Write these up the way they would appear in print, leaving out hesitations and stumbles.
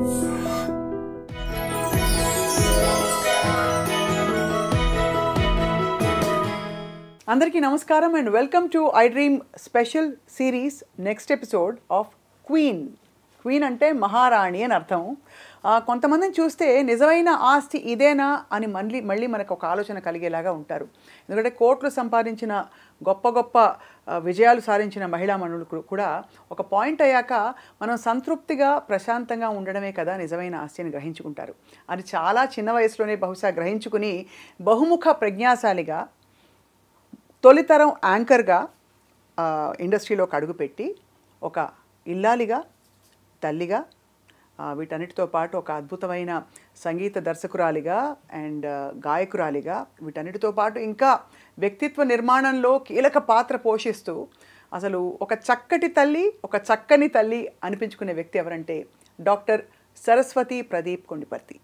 అందరికీ నమస్కారం and welcome to I dream special series next episode of queen. Queen అంటే మహారాణి అని అర్థం. కొంతమందిని చూస్తే నిజమైన ఆస్తి ఇదేనా అని మళ్ళీ మనకు ఒక ఆలోచన కలిగేలాగా ఉంటారు. ఎందుకంటే కోట్లు సంపాదించిన గొప్ప గొప్ప విజయాలు సాధించిన మహిళా మనులు కూడా ఒక పాయింట్ అయ్యాక మనం సంతృప్తిగా ప్రశాంతంగా ఉండడమే కదా నిజమైన ఆస్తి అని గ్రహించుకుంటారు. అది చాలా చిన్న వయసులోనే బహుశా గ్రహించుకుని బహుముఖ ప్రజ్ఞాశాలిగా తొలితరం యాంకర్గా ఇండస్ట్రీలోకి అడుగుపెట్టి ఒక ఇల్లాలిగా, తల్లిగా, వీటన్నిటితో పాటు ఒక అద్భుతమైన సంగీత దర్శకురాలిగా అండ్ గాయకురాలిగా, వీటన్నిటితో పాటు ఇంకా వ్యక్తిత్వ నిర్మాణంలో కీలక పాత్ర పోషిస్తూ అసలు ఒక చక్కటి తల్లి, ఒక చక్కని తల్లి అనిపించుకునే వ్యక్తి ఎవరంటే డాక్టర్ సరస్వతి ప్రదీప్ కొండిపర్తి.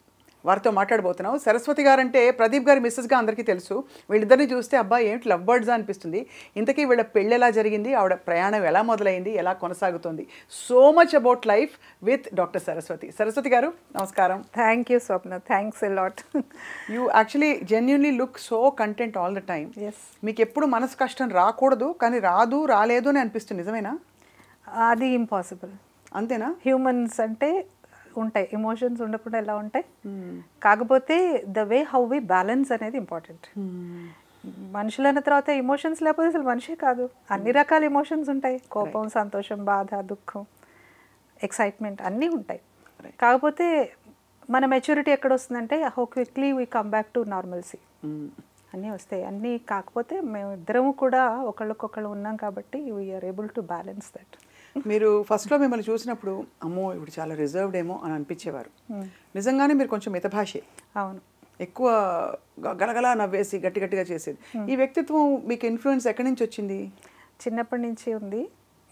వారితో మాట్లాడబోతున్నాం. సరస్వతి గారంటే ప్రదీప్ గారి మిస్సెస్గా అందరికీ తెలుసు. వీళ్ళిద్దరిని చూస్తే అబ్బా ఏంటి లవ్ బర్డ్స్ అనిపిస్తుంది. ఇంతకీ వీళ్ళ పెళ్ళి ఎలా జరిగింది, ఆవిడ ప్రయాణం ఎలా మొదలైంది, ఎలా కొనసాగుతుంది, so much about life with doctor Saraswati. Saraswati గారు నమస్కారం. Thank you Swapna, thanks a lot. You actually genuinely look so content all the time. మీకు ఎప్పుడు మనసు కష్టం రాకూడదు, కానీ రాలేదు అని అనిపిస్తుంది. నిజమేనా? అది ఇంపాసిబుల్. అంతేనా? హ్యూమన్స్ అంటే ఉంటాయి, ఎమోషన్స్ ఉండకుండా ఎలా ఉంటాయి. కాకపోతే the way how we balance అనేది ఇంపార్టెంట్. మనుషులు అన్న తర్వాత ఎమోషన్స్ లేకపోతే అసలు మనిషే కాదు. అన్ని రకాల ఎమోషన్స్ ఉంటాయి. కోపం, సంతోషం, బాధ, దుఃఖం, ఎక్సైట్మెంట్ అన్నీ ఉంటాయి. కాకపోతే మన మెచ్యూరిటీ ఎక్కడ వస్తుందంటే how quickly we come back to normalcy. అన్నీ వస్తాయి. అన్నీ కాకపోతే మేము ఇద్దరము కూడా ఒకళ్ళకొకళ్ళు ఉన్నాం కాబట్టి we are able to balance that. మీరు ఫస్ట్లో మిమ్మల్ని చూసినప్పుడు అమ్మో ఇప్పుడు చాలా రిజర్వ్డ్ ఏమో అని అనిపించేవారు. నిజంగానే మీరు కొంచెం మితభాషే. అవును. ఎక్కువ గలగలా నవ్వేసి గట్టిగా చేసేది. ఈ వ్యక్తిత్వం మీకు ఇన్ఫ్లుయెన్స్ ఎక్కడి నుంచి వచ్చింది? చిన్నప్పటి నుంచి ఉంది.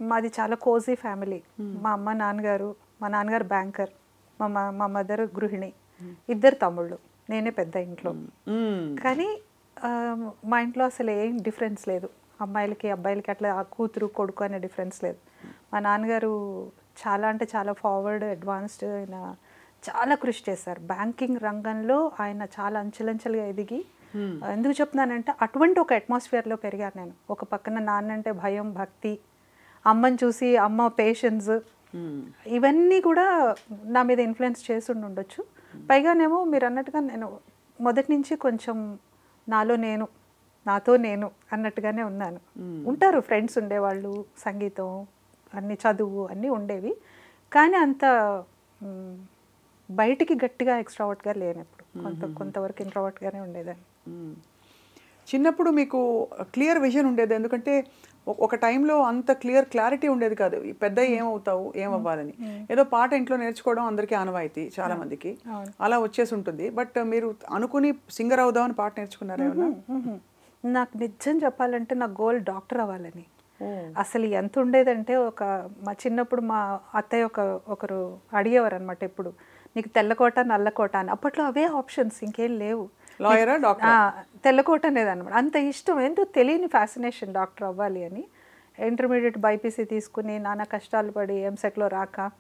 మాది చాలా కోజీ ఫ్యామిలీ. మా అమ్మ నాన్నగారు, మా నాన్నగారు బ్యాంకర్, మా మదర్ గృహిణి, ఇద్దరు తమ్ముళ్ళు, నేనే పెద్ద ఇంట్లో. కానీ మా ఇంట్లో అసలు ఏం డిఫరెన్స్ లేదు. అమ్మాయిలకి అబ్బాయిలకి అట్లా కూతురు కొడుకు అనే డిఫరెన్స్ లేదు. మా నాన్నగారు చాలా అంటే చాలా ఫార్వర్డ్, అడ్వాన్స్డ్. ఆయన చాలా కృషి చేశారు. బ్యాంకింగ్ రంగంలో ఆయన చాలా అంచెలంచెలుగా ఎదిగి, ఎందుకు చెప్తున్నానంటే అటువంటి ఒక అట్మాస్ఫియర్లో పెరిగాను నేను. ఒక పక్కన నాన్న అంటే భయం, భక్తి, అమ్మని చూసి అమ్మ పేషెన్స్, ఇవన్నీ కూడా నా మీద ఇన్ఫ్లుయెన్స్ చేసి ఉండొచ్చు. పైగానేమో మీరు అన్నట్టుగా నేను మొదటి నుంచి కొంచెం నాతో నేను అన్నట్టుగానే ఉన్నాను. ఉంటారు ఫ్రెండ్స్ ఉండేవాళ్ళు, సంగీతం, అన్ని చదువు అన్నీ ఉండేవి. కానీ అంత బయటికి గట్టిగా ఎక్స్ట్రావర్ట్గా లేనప్పుడు, కొంతవరకు ఇంట్రావర్ట్గానే ఉండేదాన్ని. చిన్నప్పుడు మీకు క్లియర్ విజన్ ఉండేది? ఎందుకంటే ఒక టైంలో అంత క్లారిటీ ఉండేది కాదు. పెద్ద ఏమవుతావు, ఏమవ్వాలని. ఏదో పాట ఇంట్లో నేర్చుకోవడం అందరికీ ఆనవాయితీ, చాలా మందికి అలా వచ్చేసి ఉంటుంది. బట్ మీరు అనుకుని సింగర్ అవుదామని పాట నేర్చుకున్నారా ఏమన్నా? నాకు నిజం చెప్పాలంటే నా గోల్ డాక్టర్ అవ్వాలని. అసలు ఎంత ఉండేదంటే మా చిన్నప్పుడు మా అత్తయ్య ఒకరు అడిగేవారు అనమాట, ఎప్పుడు నీకు తెల్లకోట నల్లకోట అని. అప్పట్లో అవే ఆప్షన్స్, ఇంకేం లేవు. లాయరా, డాక్టర్? తెల్లకోట అనేది అనమాట. అంత ఇష్టం, ఏంటో తెలియని ఫ్యాసినేషన్ డాక్టర్ అవ్వాలి అని. ఇంటర్మీడియట్ బైపీసీ తీసుకుని నానా కష్టాలు పడి ఎంసెట్లో రాక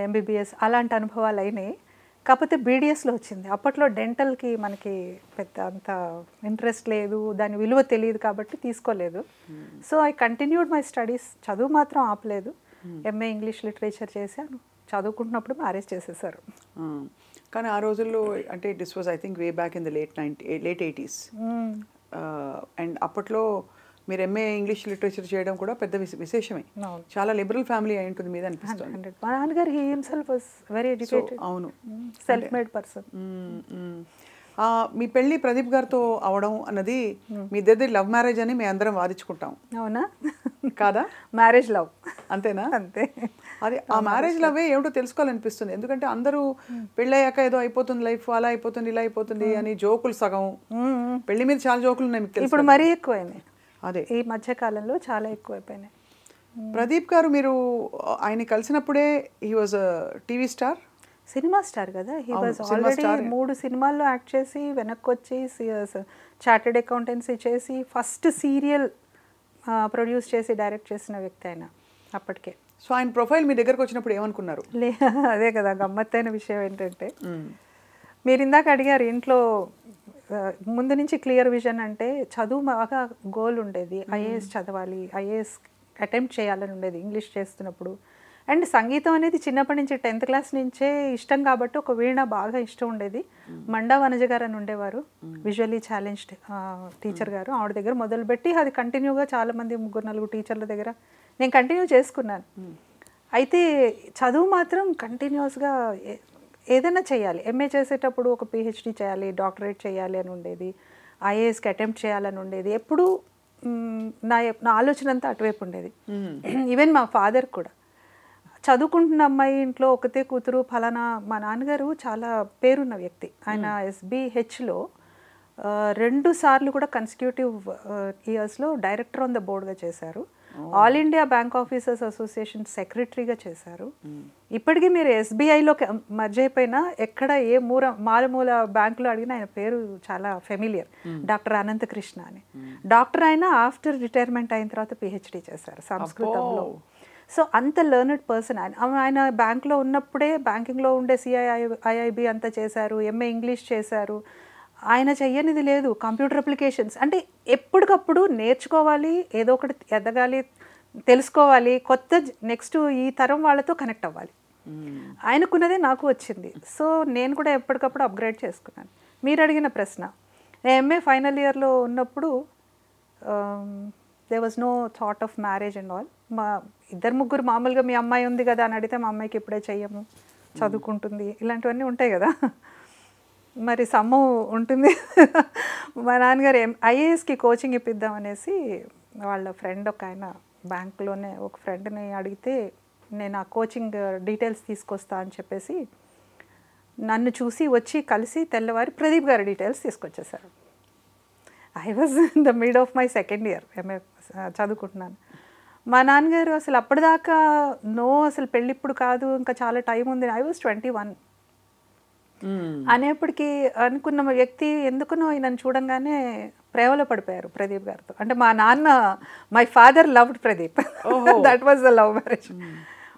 ఎంబీబీఎస్ అలాంటి అనుభవాలు అయినాయి. కాకపోతే బీడిఎస్లో వచ్చింది. అప్పట్లో డెంటల్కి మనకి పెద్ద అంత ఇంట్రెస్ట్ లేదు, దాని విలువ తెలియదు కాబట్టి తీసుకోలేదు. So I continued my studies. చదువు మాత్రం ఆపలేదు. ఎంఏ ఇంగ్లీష్ లిటరేచర్ చేశాను. చదువుకుంటున్నప్పుడు మ్యారేజ్ చేసేసారు. కానీ ఆ రోజుల్లో అంటే this was I think way back in the late 80s. And అప్పట్లో మీరు ఎంఏ ఇంగ్లీష్ లిటరేచర్ చేయడం కూడా పెద్ద విశేషమే. చాలా లిబరల్ ఫ్యామిలీ అయి ఉంటుంది మీద అనిపిస్తుంది. మా నాన్నగారు he himself was very educated. అవును, సెల్ఫ్ మేడ్ పర్సన్. మీ పెళ్ళి ప్రదీప్ గారితో అవడం అన్నది మీ ఇద్దరిది లవ్ మ్యారేజ్ అని మేము అందరం వాదించుకుంటాం. అవునా? కాదా? Marriage love. అంతేనా? అంతే. అది ఆ మ్యారేజ్ లవే ఏమిటో తెలుసుకోవాలనిపిస్తుంది. ఎందుకంటే అందరూ పెళ్ళయ్యాక ఏదో అయిపోతుంది లైఫ్, అలా అయిపోతుంది, ఇలా అయిపోతుంది అని జోకులు సగం. పెళ్లి మీద చాలా జోకులు ఉన్నాయి మీకు తెలుసు. ఇప్పుడు మరీ ఎక్కువైనాయి. అదే ఈ మధ్యకాలంలో చాలా ఎక్కువైపోయినాయి. ప్రదీప్ గారు మీరు ఆయన కలిసినప్పుడే he was TV star, cinema star కదా. హీ వాజ్ ఆల్రెడీ 3 సినిమాల్లో యాక్ట్ చేసి వెనక్కి వచ్చి చార్టెడ్ అకౌంటెన్సీ చేసి ఫస్ట్ సీరియల్ ప్రొడ్యూస్ చేసి డైరెక్ట్ చేసిన వ్యక్తి ఆయన అప్పటికే. సో ఆయన ప్రొఫైల్ మీ దగ్గరకు వచ్చినప్పుడు ఏమనుకున్నారు? అదే కదా గమ్మత్తైన విషయం ఏంటంటే, మీరు ఇందాక అడిగారు ఇంట్లో ముందు నుంచి క్లియర్ విజన్ అంటే చదువు బాగా గోల్ ఉండేది, ఐఏఎస్ చదవాలి, ఐఏఎస్ అటెంప్ట్ చేయాలని ఉండేది ఇంగ్లీష్ చేస్తున్నప్పుడు. అండ్ సంగీతం అనేది చిన్నప్పటి నుంచి 10th క్లాస్ నుంచే ఇష్టం కాబట్టి ఒక వీణ బాగా ఇష్టం ఉండేది. మండా వనజ గారు అని ఉండేవారు, విజువల్లీ ఛాలెంజ్డ్ టీచర్ గారు. ఆవిడ దగ్గర మొదలుపెట్టి అది కంటిన్యూగా చాలామంది 3-4 టీచర్ల దగ్గర నేను కంటిన్యూ చేసుకున్నాను. అయితే చదువు మాత్రం కంటిన్యూస్గా ఏదైనా చేయాలి. ఎంఏ చేసేటప్పుడు ఒక పిహెచ్డి చేయాలి, డాక్టరేట్ చేయాలి అని ఉండేది, ఐఏఎస్కి అటెంప్ట్ చేయాలని ఉండేది. ఎప్పుడు నా ఆలోచన అంతా అటువైపు ఉండేది. ఈవెన్ మా ఫాదర్ కూడా చదువుకుంటున్న అమ్మాయి ఇంట్లో ఒకతే కూతురు ఫలానా. మా నాన్నగారు చాలా పేరున్న వ్యక్తి. ఆయన SBHలో 2 సార్లు కూడా కన్సిక్యూటివ్ ఇయర్స్లో డైరెక్టర్ ఆన్ ద బోర్డ్గా చేశారు. All India bank officers association సెక్రటరీగా చేశారు. ఇప్పటికీ మీరు SBIలో మర్జ్ అయిపోయినా ఎక్కడ ఏ మారుమూల బ్యాంకులో అడిగినా ఆయన పేరు చాలా ఫెమిలియర్. డాక్టర్ అనంతకృష్ణ అని. డాక్టర్ అయినా ఆఫ్టర్ రిటైర్మెంట్ అయిన తర్వాత PhD చేశారు సంస్కృతంలో. సో అంత లెర్నెడ్ పర్సన్ ఆయన బ్యాంక్లో ఉన్నప్పుడే బ్యాంకింగ్లో ఉండే CIIB అంతా చేశారు, MA ఇంగ్లీష్ చేశారు. ఆయన చెయ్యనిది లేదు. కంప్యూటర్ అప్లికేషన్స్ అంటే ఎప్పటికప్పుడు నేర్చుకోవాలి, ఏదో ఒకటి ఎదగాలి, తెలుసుకోవాలి, కొత్త నెక్స్ట్ ఈ తరం వాళ్ళతో కనెక్ట్ అవ్వాలి. ఆయనకున్నదే నాకు వచ్చింది. సో నేను కూడా ఎప్పటికప్పుడు అప్గ్రేడ్ చేసుకున్నాను. మీరు అడిగిన ప్రశ్న, నేను MA ఫైనల్ ఇయర్లో ఉన్నప్పుడు there was no thought of marriage and all. మా 2-3 మామూలుగా మీ అమ్మాయి ఉంది కదా అని అడిగితే మా అమ్మాయికి ఇప్పుడే చెయ్యము, చదువుకుంటుంది, ఇలాంటివన్నీ ఉంటాయి కదా. మరి సమ్ము ఉంటుంది. మా నాన్నగారు ఐఏఎస్కి కోచింగ్ ఇప్పిద్దాం అనేసి వాళ్ళ ఫ్రెండ్ ఒక ఆయన బ్యాంకులోనే ఒక ఫ్రెండ్ని అడిగితే నేను ఆ కోచింగ్ డీటెయిల్స్ తీసుకొస్తా అని చెప్పేసి నన్ను చూసి వచ్చి కలిసి తెల్లవారి ప్రదీప్ గారి డీటెయిల్స్ తీసుకొచ్చేసారు. I was in the mid of my second year MA చదువుకుంటున్నాను. మా నాన్నగారు అసలు అప్పటిదాకా అసలు పెళ్ళి ఇప్పుడు కాదు, ఇంకా చాలా టైం ఉంది. ఐ వాజ్ 21 అనేప్పటికీ అనుకున్న వ్యక్తి ఎందుకునో నన్ను చూడంగానే ప్రేమలో పడిపోయారు ప్రదీప్ గారితో. అంటే మా నాన్న, my father loved Pradeep, that was the love marriage.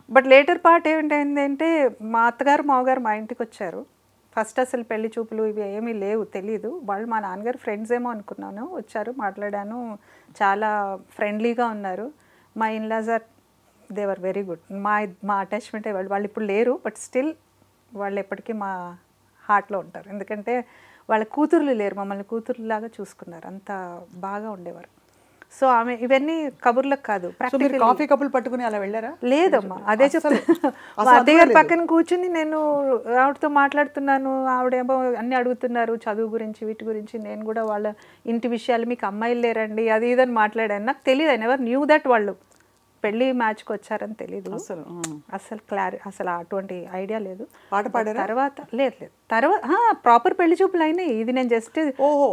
But later part ఏమిటైందంటే మా అత్తగారు మామగారు మా ఇంటికి వచ్చారు. ఫస్ట్ అసలు పెళ్లి చూపులు ఇవి ఏమీ లేవు, తెలీదు. వాళ్ళు మా నాన్నగారు ఫ్రెండ్స్ ఏమో అనుకున్నాను. వచ్చారు, మాట్లాడాను, చాలా ఫ్రెండ్లీగా ఉన్నారు. మా in laws are they were very good. మా అటాచ్మెంట్ వాళ్ళు ఇప్పుడు లేరు, బట్ స్టిల్ వాళ్ళు ఎప్పటికీ మా హార్ట్లో ఉంటారు. ఎందుకంటే వాళ్ళ కూతుర్లు లేరు, మమ్మల్ని కూతుర్లాగా చూసుకున్నారు, అంత బాగా ఉండేవారు. సో ఆమె ఇవన్నీ కబుర్లకు కాదు. కాఫీ కప్పులు పట్టుకుని అలా వెళ్ళారా? లేదమ్మా, అదే చెప్తాను. మా అత్తయ్య గారి పక్కన కూర్చుని నేను ఆవిడతో మాట్లాడుతున్నాను, ఆవిడేమో అన్నీ అడుగుతున్నారు చదువు గురించి, వీటి గురించి. నేను కూడా వాళ్ళ ఇంటి విషయాలు, మీకు అమ్మాయిలు లేరండి, అది ఇదని మాట్లాడాను. నాకు తెలియదు, ఐ నెవర్ న్యూ దట్ వాళ్ళు పెళ్ళి మ్యాచ్కి వచ్చారని తెలీదు అసలు అటువంటి ఐడియా లేదు. పాట పాడారా? తర్వాత లేదు తర్వాత ప్రాపర్ పెళ్లి చూపులు అయినాయి. ఇది నేను జస్ట్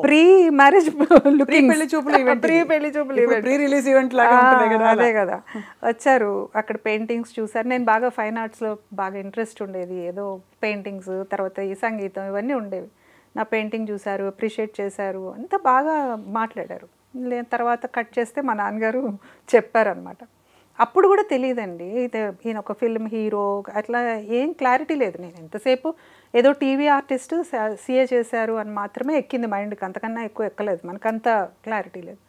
ప్రీ మ్యారేజ్ పెళ్లి చూపులు అదే కదా. వచ్చారు, అక్కడ పెయింటింగ్స్ చూసారు. నేను బాగా ఫైన్ ఆర్ట్స్లో బాగా ఇంట్రెస్ట్ ఉండేది, ఏదో పెయింటింగ్స్, తర్వాత ఈ సంగీతం ఇవన్నీ ఉండేవి. నా పెయింటింగ్ చూసారు, అప్రిషియేట్ చేశారు, అంతా బాగా మాట్లాడారు. తర్వాత కట్ చేస్తే మా నాన్నగారు చెప్పారనమాట. అప్పుడు కూడా తెలియదండి ఈయన ఒక ఫిల్మ్ హీరో, అట్లా ఏం క్లారిటీ లేదు. నేను ఎంతసేపు ఏదో టీవీ ఆర్టిస్ట్, CA చేశారు అని మాత్రమే ఎక్కింది మైండ్కి, అంతకన్నా ఎక్కువ ఎక్కలేదు, మనకంత క్లారిటీ లేదు.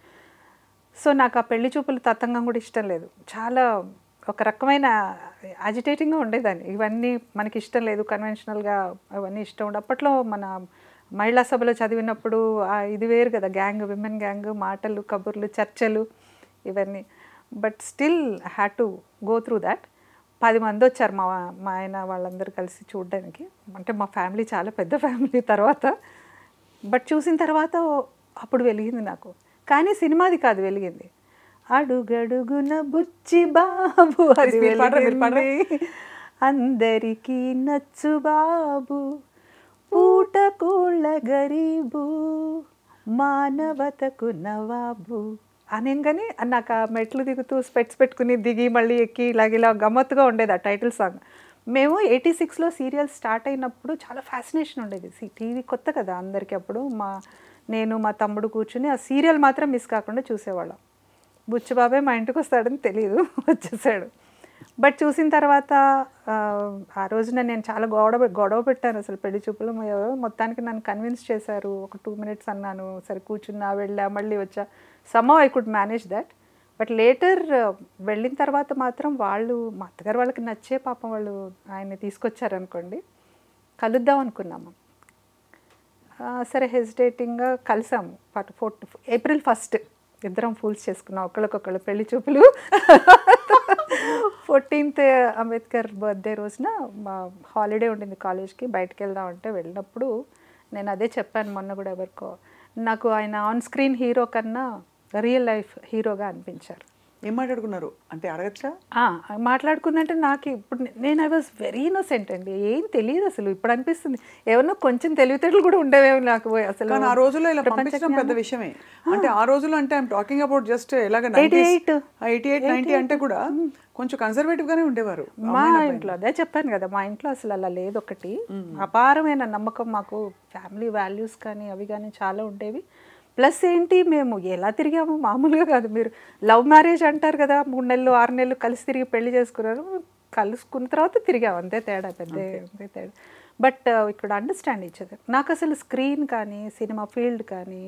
సో నాకు ఆ పెళ్లి చూపులు తతంగం కూడా ఇష్టం లేదు. చాలా ఒక రకమైన అజిటేటింగ్గా ఉండేదాన్ని. ఇవన్నీ మనకి ఇష్టం లేదు, కన్వెన్షనల్గా అవన్నీ ఇష్టం ఉండే. అప్పట్లో మన మహిళా సభలో చదివినప్పుడు ఇది వేరు కదా, గ్యాంగ్, విమెన్ గ్యాంగ్, మాటలు, కబుర్లు, చర్చలు, ఇవన్నీ. But still had to go through that. 10 మంది వచ్చారు మా ఆయన వాళ్ళందరూ కలిసి చూడడానికి. అంటే మా ఫ్యామిలీ చాలా పెద్ద ఫ్యామిలీ తర్వాత. బట్ చూసిన తర్వాత అప్పుడు వెలిగింది నాకు. కానీ సినిమాది కాదు వెలిగింది, అడుగడుగున బుచ్చి బాబు, అది అందరికీ నచ్చు బాబు, పూటకోళ్ళ గరీబు, మానవతకు నవాబు అనగానే నాకు ఆ మెట్లు దిగుతూ స్పెట్స్ పెట్టుకుని దిగి మళ్ళీ ఎక్కి ఇలా గమ్మత్తుగా ఉండేది ఆ టైటిల్ సాంగ్. మేము 86లో సీరియల్ స్టార్ట్ అయినప్పుడు చాలా ఫ్యాసినేషన్ ఉండేది. టీవీ కొత్త కదా అందరికీ. అప్పుడు నేను మా తమ్ముడు కూర్చుని ఆ సీరియల్ మాత్రం మిస్ కాకుండా చూసేవాళ్ళం. బుచ్చిబాబాయ్ మా ఇంటికి వస్తాడని తెలియదు, వచ్చేసాడు. బట్ చూసిన తర్వాత ఆ రోజున నేను చాలా గొడవ పెట్టాను అసలు పెళ్లి చూపులు. మొత్తానికి నన్ను కన్విన్స్ చేశారు. ఒక 2 minutes అన్నాను, సరే కూర్చున్నా, వెళ్ళా, మళ్ళీ వచ్చా. Somehow I could manage that. But later వెళ్ళిన తర్వాత మాత్రం వాళ్ళు, మా అత్తగారు వాళ్ళకి నచ్చే పాపం వాళ్ళు ఆయన్ని తీసుకొచ్చారనుకోండి. కలుద్దాం అనుకున్నాము. సరే హెసిటేటింగ్గా కలిసాము. April 1st ఇద్దరం ఫూల్స్ చేసుకున్నాం ఒకళ్ళకొకళ్ళు పెళ్లి చూపులు. 14th అంబేద్కర్ బర్త్డే రోజున మా హాలిడే ఉండింది కాలేజ్కి, బయటకు వెళ్దాం అంటే వెళ్ళినప్పుడు నేను అదే చెప్పాను మొన్న కూడా ఎవరికో, నాకు ఆయన ఆన్ స్క్రీన్ హీరో కన్నా రియల్ లైఫ్ హీరోగా అనిపించారు. ఏం మాట్లాడుకున్నారు అంటే అడగచ్చా? మాట్లాడుకుందంటే నాకు ఇప్పుడు నేను ఐ వాజ్ వెరీ ఇన్నోసెంట్ అండి, ఏం తెలియదు అసలు. ఇప్పుడు అనిపిస్తుంది ఏమన్నా కొంచెం తెలివితేటలు కూడా ఉండేవేమో నాకు అసలు. కానీ ఆ రోజుల్లో ఇలా పంపించడం పెద్ద విషయమే. అంటే ఆ రోజుల్లో అంటే ఐఎమ్ టాకింగ్ అబౌట్ జస్ట్ ఎలాగ 88, 90 అంటే కూడా కొంచెం కన్సర్వేటివ్ గానే ఉండేవారు. మా ఇంట్లో అదే చెప్పాను కదా, మా ఇంట్లో అసలు అలా లేదు. ఒకటి అపారమైన నమ్మకం మాకు, ఫ్యామిలీ వాల్యూస్ కానీ అవి కానీ చాలా ఉండేవి. ప్లస్ ఏంటి, మేము ఎలా తిరిగాము మామూలుగా కాదు. మీరు లవ్ మ్యారేజ్ అంటారు కదా, 3 నెలలు 6 నెలలు కలిసి తిరిగి పెళ్లి చేసుకున్నారు, కలుసుకున్న తర్వాత తిరిగాము, అంతే తేడా, అంతే తేడా. బట్ ఇక్కడ అండర్స్టాండ్ ఇచ్చేది. నాకు అసలు స్క్రీన్ కానీ సినిమా ఫీల్డ్ కానీ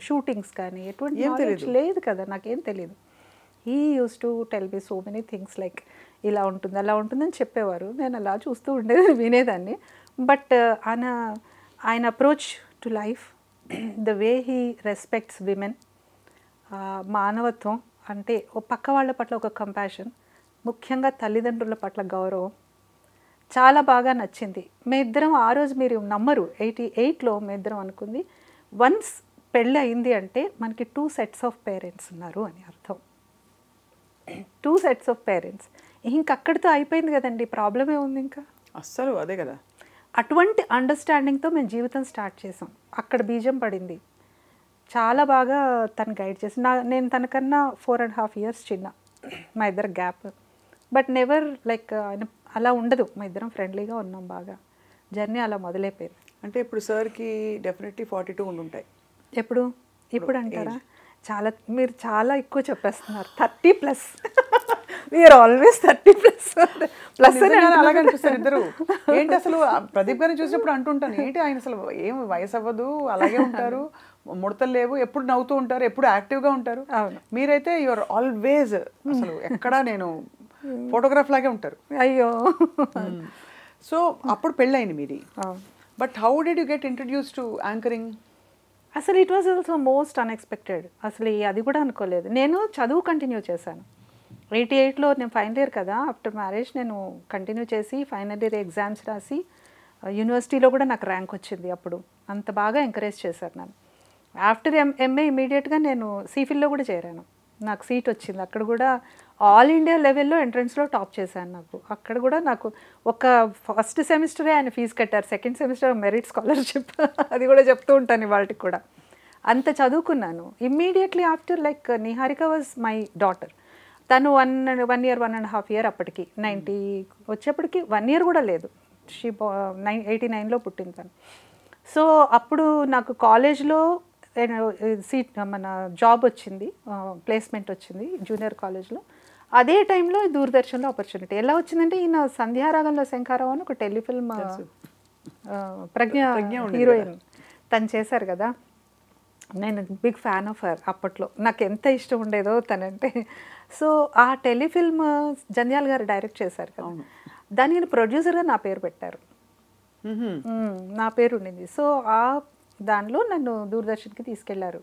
షూటింగ్స్ కానీ ఎటువంటి నాలెడ్జ్ లేదు కదా, నాకేం తెలియదు. He use to tell me so many things like ఇలా ఉంటుంది అలా ఉంటుందని చెప్పేవారు. నేను అలా చూస్తూ ఉండేది, వినేదాన్ని. బట్ ఆయన approach to life, the way he respects women, మానవత్వం అంటే పక్క వాళ్ళ పట్ల ఒక కంపాషన్, ముఖ్యంగా తల్లిదండ్రుల పట్ల గౌరవం చాలా బాగా నచ్చింది. మేమిద్దరం ఆ రోజు, మీరు నమ్మరు, 88లో మేమిద్దరం అనుకుంది, వన్స్ పెళ్ళి అయింది అంటే మనకి 2 sets ఆఫ్ పేరెంట్స్ ఉన్నారు అని అర్థం. 2 sets ఆఫ్ పేరెంట్స్. ఇంకక్కడితో అయిపోయింది కదండి, ప్రాబ్లమే ఉంది ఇంకా అస్సలు. అదే కదా, అటువంటి అండర్స్టాండింగ్తో మేము జీవితం స్టార్ట్ చేసాం. అక్కడ బీజం పడింది. చాలా బాగా తను గైడ్ చేసి, నేను తనకన్నా 4.5 years చిన్న, మా ఇద్దరు గ్యాప్. బట్ నెవర్ లైక్ అలా ఉండదు, మా ఇద్దరం ఫ్రెండ్లీగా ఉన్నాం బాగా. జర్నీ అలా మొదలైపోయింది. అంటే ఇప్పుడు సార్కి డెఫినెట్లీ 42 ఉండుంటాయి. ఇప్పుడు అంటారా? మీరు చాలా ఎక్కువ చెప్పేస్తున్నారు. 30+. We are always 30+. అలాగే అనిపిస్తారు ఇద్దరు. ఏంటి అసలు ప్రదీప్ గారిని చూసినప్పుడు అంటుంటాను, ఏంటి ఆయన అసలు ఏం వయసు అవ్వదు, అలాగే ఉంటారు, ముడతలు లేవు, ఎప్పుడు నవ్వుతూ ఉంటారు, ఎప్పుడు యాక్టివ్గా ఉంటారు. మీరైతే యువర్ ఆల్వేజ్ అసలు ఎక్కడా నేను ఫోటోగ్రాఫ్ లాగే ఉంటారు. అయ్యో. సో అప్పుడు పెళ్ళయింది మీది. But how did you get introduce to anchoring? అసలు it was also most unexpected. అసలు అది కూడా అనుకోలేదు. నేను చదువు కంటిన్యూ చేశాను. 88లో నేను ఫైనల్ ఇయర్ కదా, ఆఫ్టర్ మ్యారేజ్ నేను కంటిన్యూ చేసి ఫైనల్ ఇయర్ ఎగ్జామ్స్ రాసి యూనివర్సిటీలో కూడా నాకు ర్యాంక్ వచ్చింది. అప్పుడు అంత బాగా ఎంకరేజ్ చేశారు నన్ను. ఆఫ్టర్ ఎంఏ ఇమీడియట్గా నేను సిఫిల్లో కూడా చేరాను. నాకు సీట్ వచ్చింది. అక్కడ కూడా ఆల్ ఇండియా లెవెల్లో ఎంట్రన్స్లో టాప్ చేశాను. అక్కడ కూడా నాకు ఒక ఫస్ట్ సెమిస్టరే ఆయన ఫీజు కట్టారు, సెకండ్ సెమిస్టర్ మెరిట్ స్కాలర్షిప్. అది కూడా చెప్తూ ఉంటాను ఇవాళకి కూడా. అంత చదువుకున్నాను. Immediately after like Niharika was my daughter. తను 1 year 1.5 year అప్పటికి 90 వచ్చేప్పటికి 1 year కూడా లేదు. 89లో పుట్టింది తను. సో అప్పుడు నాకు కాలేజ్లో మన జాబ్ వచ్చింది, ప్లేస్మెంట్ వచ్చింది జూనియర్ కాలేజ్లో. అదే టైంలో దూరదర్శన్లో ఆపర్చునిటీ ఎలా వచ్చిందంటే, ఈయన సంధ్యారాగంలో శంఖారావు అని ఒక టెలిఫిల్మ్ ప్రజ్ఞ హీరోయిన్ తను చేశారు కదా. నేను బిగ్ ఫ్యాన్ ఆఫ్ హర్. అప్పట్లో నాకు ఎంత ఇష్టం ఉండేదో తనంటే. సో ఆ టెలిఫిల్మ్ జంధ్యాల గారు డైరెక్ట్ చేశారు కదా, దానికి ప్రొడ్యూసర్గా నా పేరు పెట్టారు, నా పేరు ఉండింది. సో ఆ దానిలో నన్ను దూరదర్శన్కి తీసుకెళ్లారు,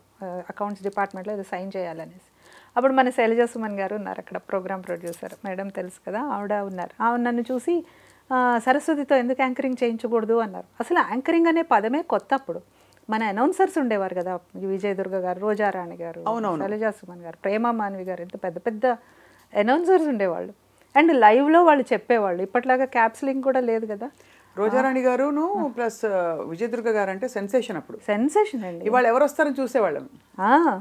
అకౌంట్స్ డిపార్ట్మెంట్లో ఏదో సైన్ చేయాలనేసి. అప్పుడు మన శైలజ సుమన్ గారు ఉన్నారు అక్కడ, ప్రోగ్రామ్ ప్రొడ్యూసర్ మేడం తెలుసు కదా, ఆవిడ ఉన్నారు. ఆవిడ నన్ను చూసి సరస్వతితో ఎందుకు యాంకరింగ్ చేయించకూడదు అన్నారు. అసలు యాంకరింగ్ అనే పదమే కొత్త. అప్పుడు మన అనౌన్సర్స్ ఉండేవారు కదా, విజయదుర్గ గారు, రోజారాణి గారు, శైలజ సుమన్ గారు, ప్రేమ మాన్వి గారు, ఎంత పెద్ద పెద్ద అనౌన్సర్స్ ఉండేవాళ్ళు. అండ్ లైవ్లో వాళ్ళు చెప్పేవాళ్ళు. ఇప్పట్లాగా క్యాప్స్లింగ్ కూడా లేదు కదా. రోజారాణి గారును ప్లస్ విజయదుర్గ గారు అంటే సెన్సేషన్. అప్పుడు సెన్సేషన్ అండి. ఇవాళ ఎవరు వస్తారని చూసేవాళ్ళం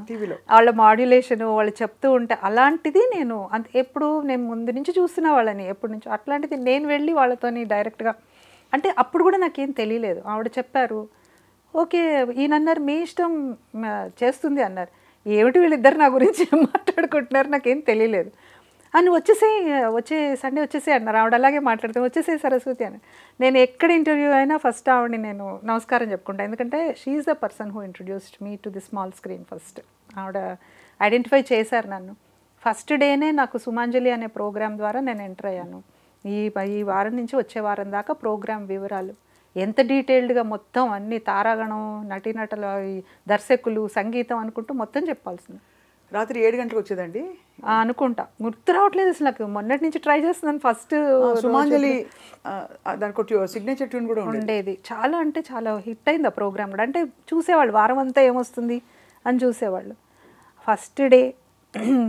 టీవీలో. వాళ్ళ మాడ్యులేషన్ వాళ్ళు చెప్తూ ఉంటే అలాంటిది నేను ఎప్పుడు నేను ముందు నుంచి చూస్తున్న వాళ్ళని, ఎప్పటి నుంచో. అట్లాంటిది నేను వెళ్ళి వాళ్ళతోని డైరెక్ట్గా, అంటే అప్పుడు కూడా నాకేం తెలియలేదు. ఆవిడ చెప్పారు, ఓకే ఈయనన్నారు మీ ఇష్టం చేస్తుంది అన్నారు. ఏమిటి వీళ్ళిద్దరు నా గురించి ఏం మాట్లాడుకుంటున్నారు నాకేం తెలియలేదు. అని వచ్చే సండే వచ్చేసే అన్నారు. ఆవిడ అలాగే మాట్లాడితే వచ్చేసే సరస్వతి అని. నేను ఎక్కడ ఇంటర్వ్యూ అయినా ఫస్ట్ ఆవిడని నేను నమస్కారం చెప్పుకుంటాను. ఎందుకంటే she is the person who introduced me to the small screen first. ఆవిడ ఐడెంటిఫై చేశారు నన్ను. ఫస్ట్ డేనే నాకు సుమాంజలి అనే ప్రోగ్రామ్ ద్వారా నేను ఎంటర్ అయ్యాను. ఈ వారం నుంచి వచ్చే వారం దాకా ప్రోగ్రామ్ వివరాలు ఎంత డీటెయిల్డ్గా మొత్తం అన్ని తారాగణం, నటీనటుల, దర్శకులు, సంగీతం అనుకుంటూ మొత్తం చెప్పాల్సింది. రాత్రి 7 గంటలకు వచ్చేదండి అనుకుంటా, గుర్తు రావట్లేదు అసలు నాకు. మొన్నటి నుంచి ట్రై చేస్తున్నాను. ఫస్ట్ సుమాంజలి దానికి సిగ్నేచర్ ట్యూన్ కూడా ఉండేది. చాలా అంటే చాలా హిట్ అయింది ఆ ప్రోగ్రామ్ కూడా. అంటే చూసేవాళ్ళు వారం అంతా ఏమొస్తుంది అని చూసేవాళ్ళు. First day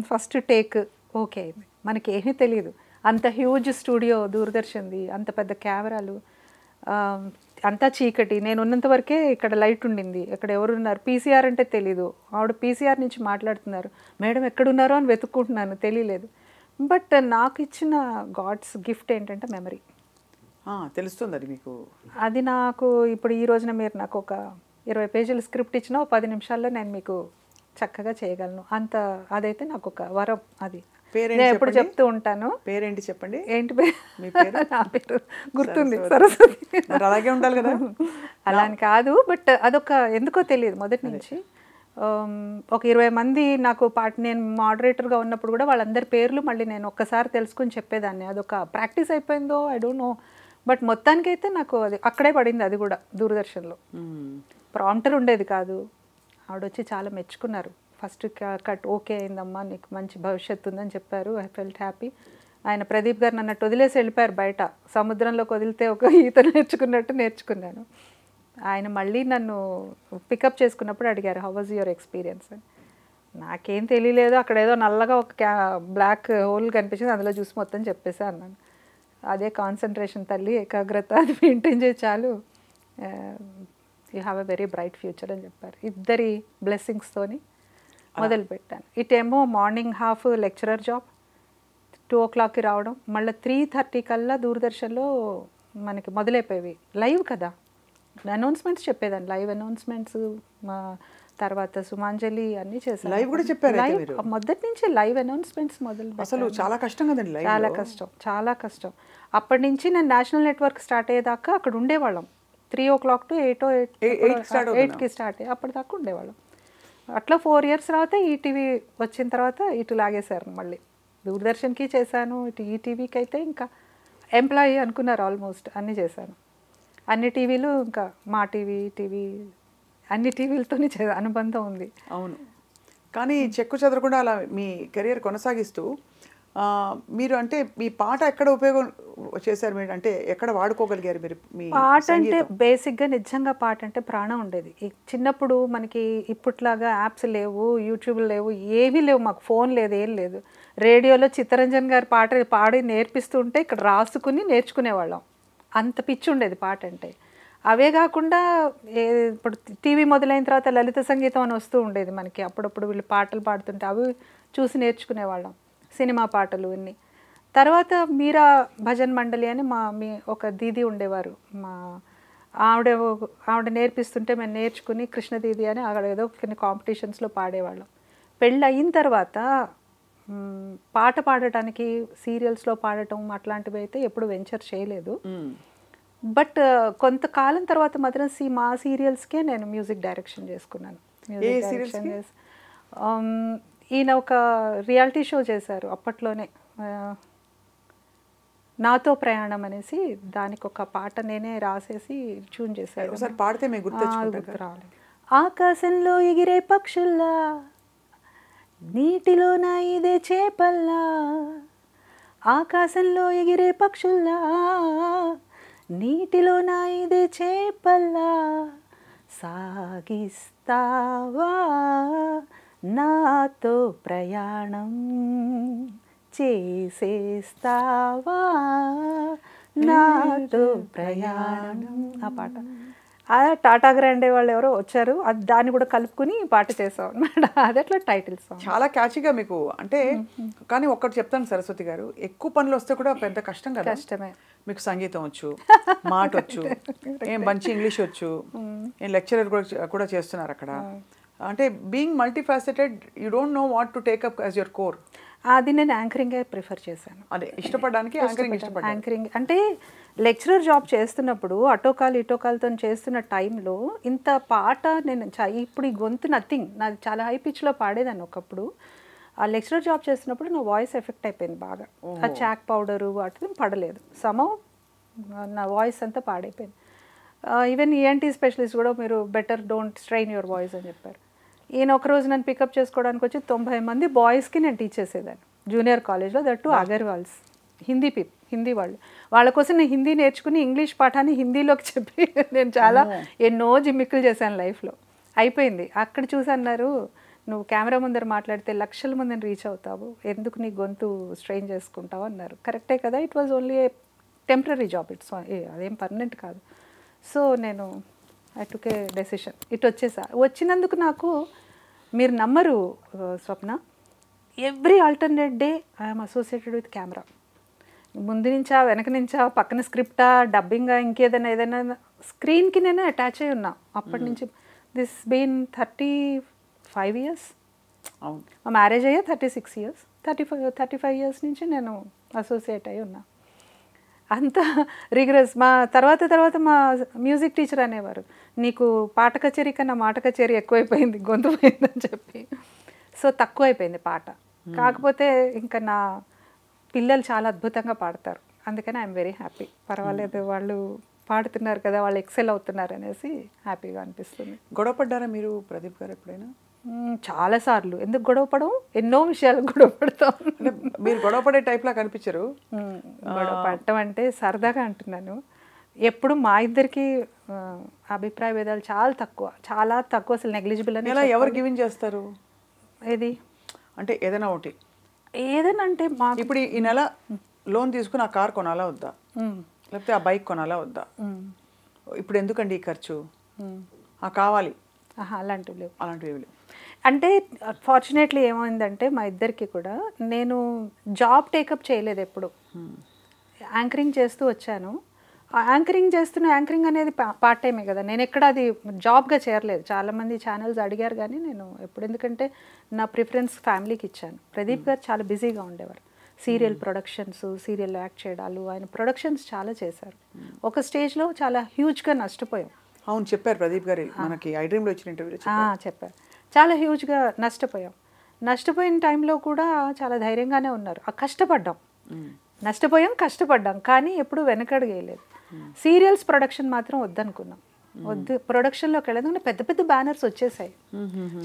first take okay అయింది. మనకి ఏమీ తెలియదు. అంత హ్యూజ్ స్టూడియో దూరదర్శన్ది, అంత పెద్ద కెమెరాలు, అంతా చీకటి. నేను ఉన్నంత వరకే ఇక్కడ లైట్ ఉండింది. ఇక్కడ ఎవరున్నారు పీసీఆర్ అంటే తెలీదు. ఆవిడ పీసీఆర్ నుంచి మాట్లాడుతున్నారు. మేడం ఎక్కడున్నారో అని వెతుక్కుంటున్నాను, తెలియలేదు. బట్ నాకు ఇచ్చిన గాడ్స్ గిఫ్ట్ ఏంటంటే మెమరీ. తెలుస్తుంది అది మీకు. అది నాకు ఇప్పుడు ఈ రోజున మీరు నాకు ఒక 20 పేజీల స్క్రిప్ట్ ఇచ్చినా 10 నిమిషాల్లో నేను మీకు చక్కగా చేయగలను. అంత అదైతే నాకు ఒక వరం. అది నేను ఎప్పుడు చెప్తూ ఉంటాను. పేరేంటి చెప్పండి. ఏంటి పేరు? నా పేరు గుర్తుంది, సరస్వతి. అలాగే ఉండాలి కదా. అలా అని కాదు, బట్ అదొక ఎందుకో తెలియదు మొదటి నుంచి. ఒక 20 మంది నాకు నేను మోడరేటర్గా ఉన్నప్పుడు కూడా వాళ్ళందరి పేర్లు మళ్ళీ నేను ఒక్కసారి తెలుసుకుని చెప్పేదాన్ని. అదొక ప్రాక్టీస్ అయిపోయిందో ఐ డోంట్ నో. బట్ మొత్తానికైతే నాకు అది అక్కడే పడింది. అది కూడా దూరదర్శన్లో. ప్రాంప్టర్ ఉండేది కాదు. ఆవిడొచ్చి చాలా మెచ్చుకున్నారు. ఫస్ట్ కట్ ఓకే అయిందమ్మా, నీకు మంచి భవిష్యత్తు ఉందని చెప్పారు. I felt happy. ఆయన ప్రదీప్ గారు నన్ను వదిలేసి వెళ్ళిపోయారు బయట. సముద్రంలోకి వదిలితే ఒక ఈత నేర్చుకున్నట్టు నేర్చుకున్నాను. ఆయన మళ్ళీ నన్ను పికప్ చేసుకున్నప్పుడు అడిగారు, హౌ వాజ్ యువర్ ఎక్స్పీరియన్స్ అని. నాకేం తెలియలేదు. అక్కడ ఏదో నల్లగా ఒక బ్లాక్ హోల్ కనిపించింది, అందులో చూసి మొత్తం చెప్పేసా అన్నాను. అదే కాన్సన్ట్రేషన్ తల్లి, ఏకాగ్రత, అది మెయింటైన్ చేసి చాలు, you have a very bright future అని చెప్పారు. ఇద్దరి బ్లెస్సింగ్స్తోని మొదలుపెట్టాను. ఇటేమో మార్నింగ్ హాఫ్ లెక్చరర్ జాబ్, 2 o'clockకి రావడం, మళ్ళీ 3:30 కల్లా దూరదర్శన్లో మనకి మొదలైపోయేవి. లైవ్ కదా, అనౌన్స్మెంట్స్ చెప్పేదాన్ని. లైవ్ అనౌన్స్మెంట్స్, మా తర్వాత సుమాంజలి అన్నీ చేశాను. లైవ్ కూడా చెప్పారు. మొదటి నుంచి లైవ్ అనౌన్స్మెంట్స్ మొదలు. అసలు చాలా కష్టం కదండి. చాలా కష్టం, చాలా కష్టం. అప్పటి నుంచి నేను నేషనల్ నెట్వర్క్ స్టార్ట్ అయ్యేదాకా అక్కడ ఉండేవాళ్ళం. 3 o'clock to 8కి స్టార్ట్ అయ్యి అప్పటిదాకా ఉండేవాళ్ళం. అట్లా 4 years తర్వాత ఈటీవీ వచ్చిన తర్వాత ఇటు లాగేశారు. మళ్ళీ దూరదర్శన్కి చేశాను, ఇటు ఈటీవీకి అయితే ఇంకా ఎంప్లాయీ అనుకున్నారు. ఆల్మోస్ట్ అన్నీ చేశాను. అన్ని టీవీలు, ఇంకా మా టీవీ అన్ని టీవీలతోనే అనుబంధం ఉంది. అవును. కానీ చెక్కు చెదరకుండా అలా మీ కెరియర్ కొనసాగిస్తూ మీరు అంటే మీ పాట ఎక్కడ ఉపయోగం చేశారు మీరు? అంటే ఎక్కడ వాడుకోగలిగారు మీరు? మీ పాట అంటే బేసిక్గా నిజంగా పాట అంటే ప్రాణం ఉండేది. చిన్నప్పుడు మనకి ఇప్పట్లాగా యాప్స్ లేవు, యూట్యూబ్ లేవు, ఏమీ లేవు. మాకు ఫోన్ లేదు, ఏం లేదు. రేడియోలో చిత్తరంజన్ గారి పాట పాడి నేర్పిస్తుంటే ఇక్కడ రాసుకుని నేర్చుకునేవాళ్ళం. అంత పిచ్చి ఉండేది పాట అంటే. అవే కాకుండా ఇప్పుడు టీవీ మొదలైన తర్వాత లలిత సంగీతం అని వస్తూ ఉండేది మనకి. అప్పుడప్పుడు వీళ్ళు పాటలు పాడుతుంటే అవి చూసి నేర్చుకునేవాళ్ళం. సినిమా పాటలు అన్నీ. తర్వాత భజన్ మండలి అని మీ ఒక దీది ఉండేవారు. ఆవిడ నేర్పిస్తుంటే మేము నేర్చుకుని కృష్ణ దీది అని అక్కడ ఏదో కొన్ని కాంపిటీషన్స్లో పాడేవాళ్ళం. పెళ్ళి అయిన తర్వాత పాట పాడటానికి సీరియల్స్లో పాడటం అట్లాంటివి అయితే ఎప్పుడు వెంచర్ చేయలేదు. బట్ కొంతకాలం తర్వాత మాత్రం మా సీరియల్స్కే నేను మ్యూజిక్ డైరెక్షన్ చేసుకున్నాను. ఈయన ఒక రియాలిటీ షో చేశారు అప్పట్లోనే, నాతో ప్రయాణం అనేసి. దానికి ఒక పాట నేనే రాసేసి ట్యూన్ చేశాను. ఒకసారి పాడితే మీకు గుర్తురాలేదు. ఆకాశంలో ఎగిరే పక్షుల్లా, నీటిలో నా ఇదే చేపల్లా, ఆకాశంలో ఎగిరే పక్షుల్లా, నీటిలో నా ఇదే చేపల్లా, సాగిస్తావా నాతో ప్రయాణం, చేసేస్తావా నాతో ప్రయాణం. ఆ పాట టాటా గ్రాండే వాళ్ళు ఎవరో వచ్చారు, అది దాన్ని కూడా కలుపుకుని పాట చేసాం అనమాట. అది అట్లా టైటిల్ సాంగ్. చాలా క్యాచీగా మీకు అంటే. కానీ ఒక్కటి చెప్తాను సరస్వతి గారు, ఎక్కువ పనులు వస్తే కూడా పెద్ద కష్టం కదా. కష్టమే. మీకు సంగీతం వచ్చు, మాట వచ్చు, ఏం మంచి ఇంగ్లీష్ వచ్చు, ఏం లెక్చరర్ కూడా చేస్తున్నారు అక్కడ. అంటే being multifaceted, you don't know what to take up as your core. అది నేను యాంకరింగే ప్రిఫర్ చేశాను. అదే ఇష్టపడడానికి యాంకరింగ్ అంటే లెక్చరర్ జాబ్ చేస్తున్నప్పుడు అటోకాల్ ఇటోకాల్తో చేస్తున్న టైంలో ఇంత పాట నేను ఇప్పుడు ఈ గొంతు నథింగ్, నాది చాలా హై పిచ్లో పాడేదాన్ని ఒకప్పుడు. ఆ లెక్చరర్ జాబ్ చేస్తున్నప్పుడు నా వాయిస్ ఎఫెక్ట్ అయిపోయింది బాగా. ఆ చాక్ పౌడరు వాటితో పడలేదు, సమో నా వాయిస్ అంతా పాడైపోయింది. ఈవెన్ ఈఎన్టీ స్పెషలిస్ట్ కూడా మీరు better don't strain your voice అని చెప్పారు. ఈయన ఒకరోజు నన్ను పికప్ చేసుకోవడానికి వచ్చి 90 మంది బాయ్స్కి నేను టీచ్ చేసేదాన్ని జూనియర్ కాలేజ్లో, దట్టు అగర్వాల్స్ హిందీ వాళ్ళ కోసం నేను హిందీ నేర్చుకుని ఇంగ్లీష్ పాఠాన్ని హిందీలోకి చెప్పి నేను చాలా ఎన్నో జిమ్మిక్కులు చేశాను లైఫ్లో. అయిపోయింది. అక్కడ చూసి అన్నారు, నువ్వు కెమెరా ముందర మాట్లాడితే లక్షల మందిని రీచ్ అవుతావు, ఎందుకు నీ గొంతు స్ట్రెయిన్ చేసుకుంటావు అన్నారు. కరెక్టే కదా, it was only a temporary job, అదేం పర్మనెంట్ కాదు. సో నేను ఐ టుక్ ఏ డెసిషన్, వచ్చినందుకు నాకు మీరు నమ్మరు Swapna, every alternate day I'm associated with camera. ముందు నుంచా వెనక నుంచా పక్కన స్క్రిప్టా డబ్బింగా ఏదైనా స్క్రీన్కి నేను అటాచ్ అయి ఉన్నా అప్పటి నుంచి. This been 35 years. మా మ్యారేజ్ అయ్యే 36 years, 35 years నుంచి నేను అసోసియేట్ అయి ఉన్నా. అంత రిగరస్. మా తర్వాత మా మ్యూజిక్ టీచర్ అనేవారు, నీకు పాట కచేరీ కన్నా మాట కచేరీ ఎక్కువైపోయింది, గొంతు పోయిందని చెప్పి. సో తక్కువ అయిపోయింది పాట. కాకపోతే ఇంకా నా పిల్లలు చాలా అద్భుతంగా పాడతారు, అందుకని ఐఎమ్ వెరీ హ్యాపీ. పర్వాలేదు, వాళ్ళు పాడుతున్నారు కదా, వాళ్ళు ఎక్సెల్ అవుతున్నారు అనేసి హ్యాపీగా అనిపిస్తుంది. గొడవపడ్డారా మీరు ప్రదీప్ గారు ఎప్పుడైనా? చాలాసార్లు. ఎందుకు గొడవపడం, ఎన్నో విషయాలు గొడవపడతాం. మీరు గొడవపడే టైప్లా కనిపించరు. గొడవ పడటం అంటే సరదాగా అంటున్నాను. ఎప్పుడు మా ఇద్దరికి అభిప్రాయ భేదాలు చాలా తక్కువ అసలు నెగ్లిజిబుల్ అని. ఎవరు గివిన్ చేస్తారు? ఏది అంటే ఏదైనా ఒకటి, ఏదైనా అంటే మా ఇప్పుడు ఈ నెల లోన్ తీసుకుని ఆ కార్ కొనాలా వద్దా, లేకపోతే ఆ బైక్ కొనాలా వద్దా, ఇప్పుడు ఎందుకండి ఈ ఖర్చు, కావాలి, అలాంటివి లేవు. అంటే ఫార్చునేట్లీ ఏమైందంటే మా ఇద్దరికి కూడా నేను జాబ్ టేకప్ చేయలేదు ఎప్పుడు. యాంకరింగ్ చేస్తూ వచ్చాను. యాంకరింగ్ అనేది పార్ట్ టైమే కదా, నేను ఎక్కడ అది జాబ్గా చేరలేదు. చాలామంది ఛానల్స్ అడిగారు కానీ నేను ఎప్పుడు, ఎందుకంటే నా ప్రిఫరెన్స్ ఫ్యామిలీకి ఇచ్చాను. ప్రదీప్ గారు చాలా బిజీగా ఉండేవారు, సీరియల్ ప్రొడక్షన్స్, సీరియల్లో యాక్ట్ చేయడాలు, ఆయన ప్రొడక్షన్స్ చాలా చేశారు. ఒక స్టేజ్లో చాలా హ్యూజ్గా నష్టపోయాం. అవును, చెప్పారు ప్రదీప్ గారు మనకి ఐ డ్రీమ్లో వచ్చిన ఇంటర్వ్యూలో చెప్పారు. చాలా హ్యూజ్గా నష్టపోయిన టైంలో కూడా చాలా ధైర్యంగానే ఉన్నారు. కష్టపడ్డాం కానీ ఎప్పుడు వెనకడుగేయలేదు. సీరియల్స్ ప్రొడక్షన్ మాత్రం వద్దనుకున్నాం. ప్రొడక్షన్లోకి వెళ్ళదు, పెద్ద పెద్ద బ్యానర్స్ వచ్చేసాయి,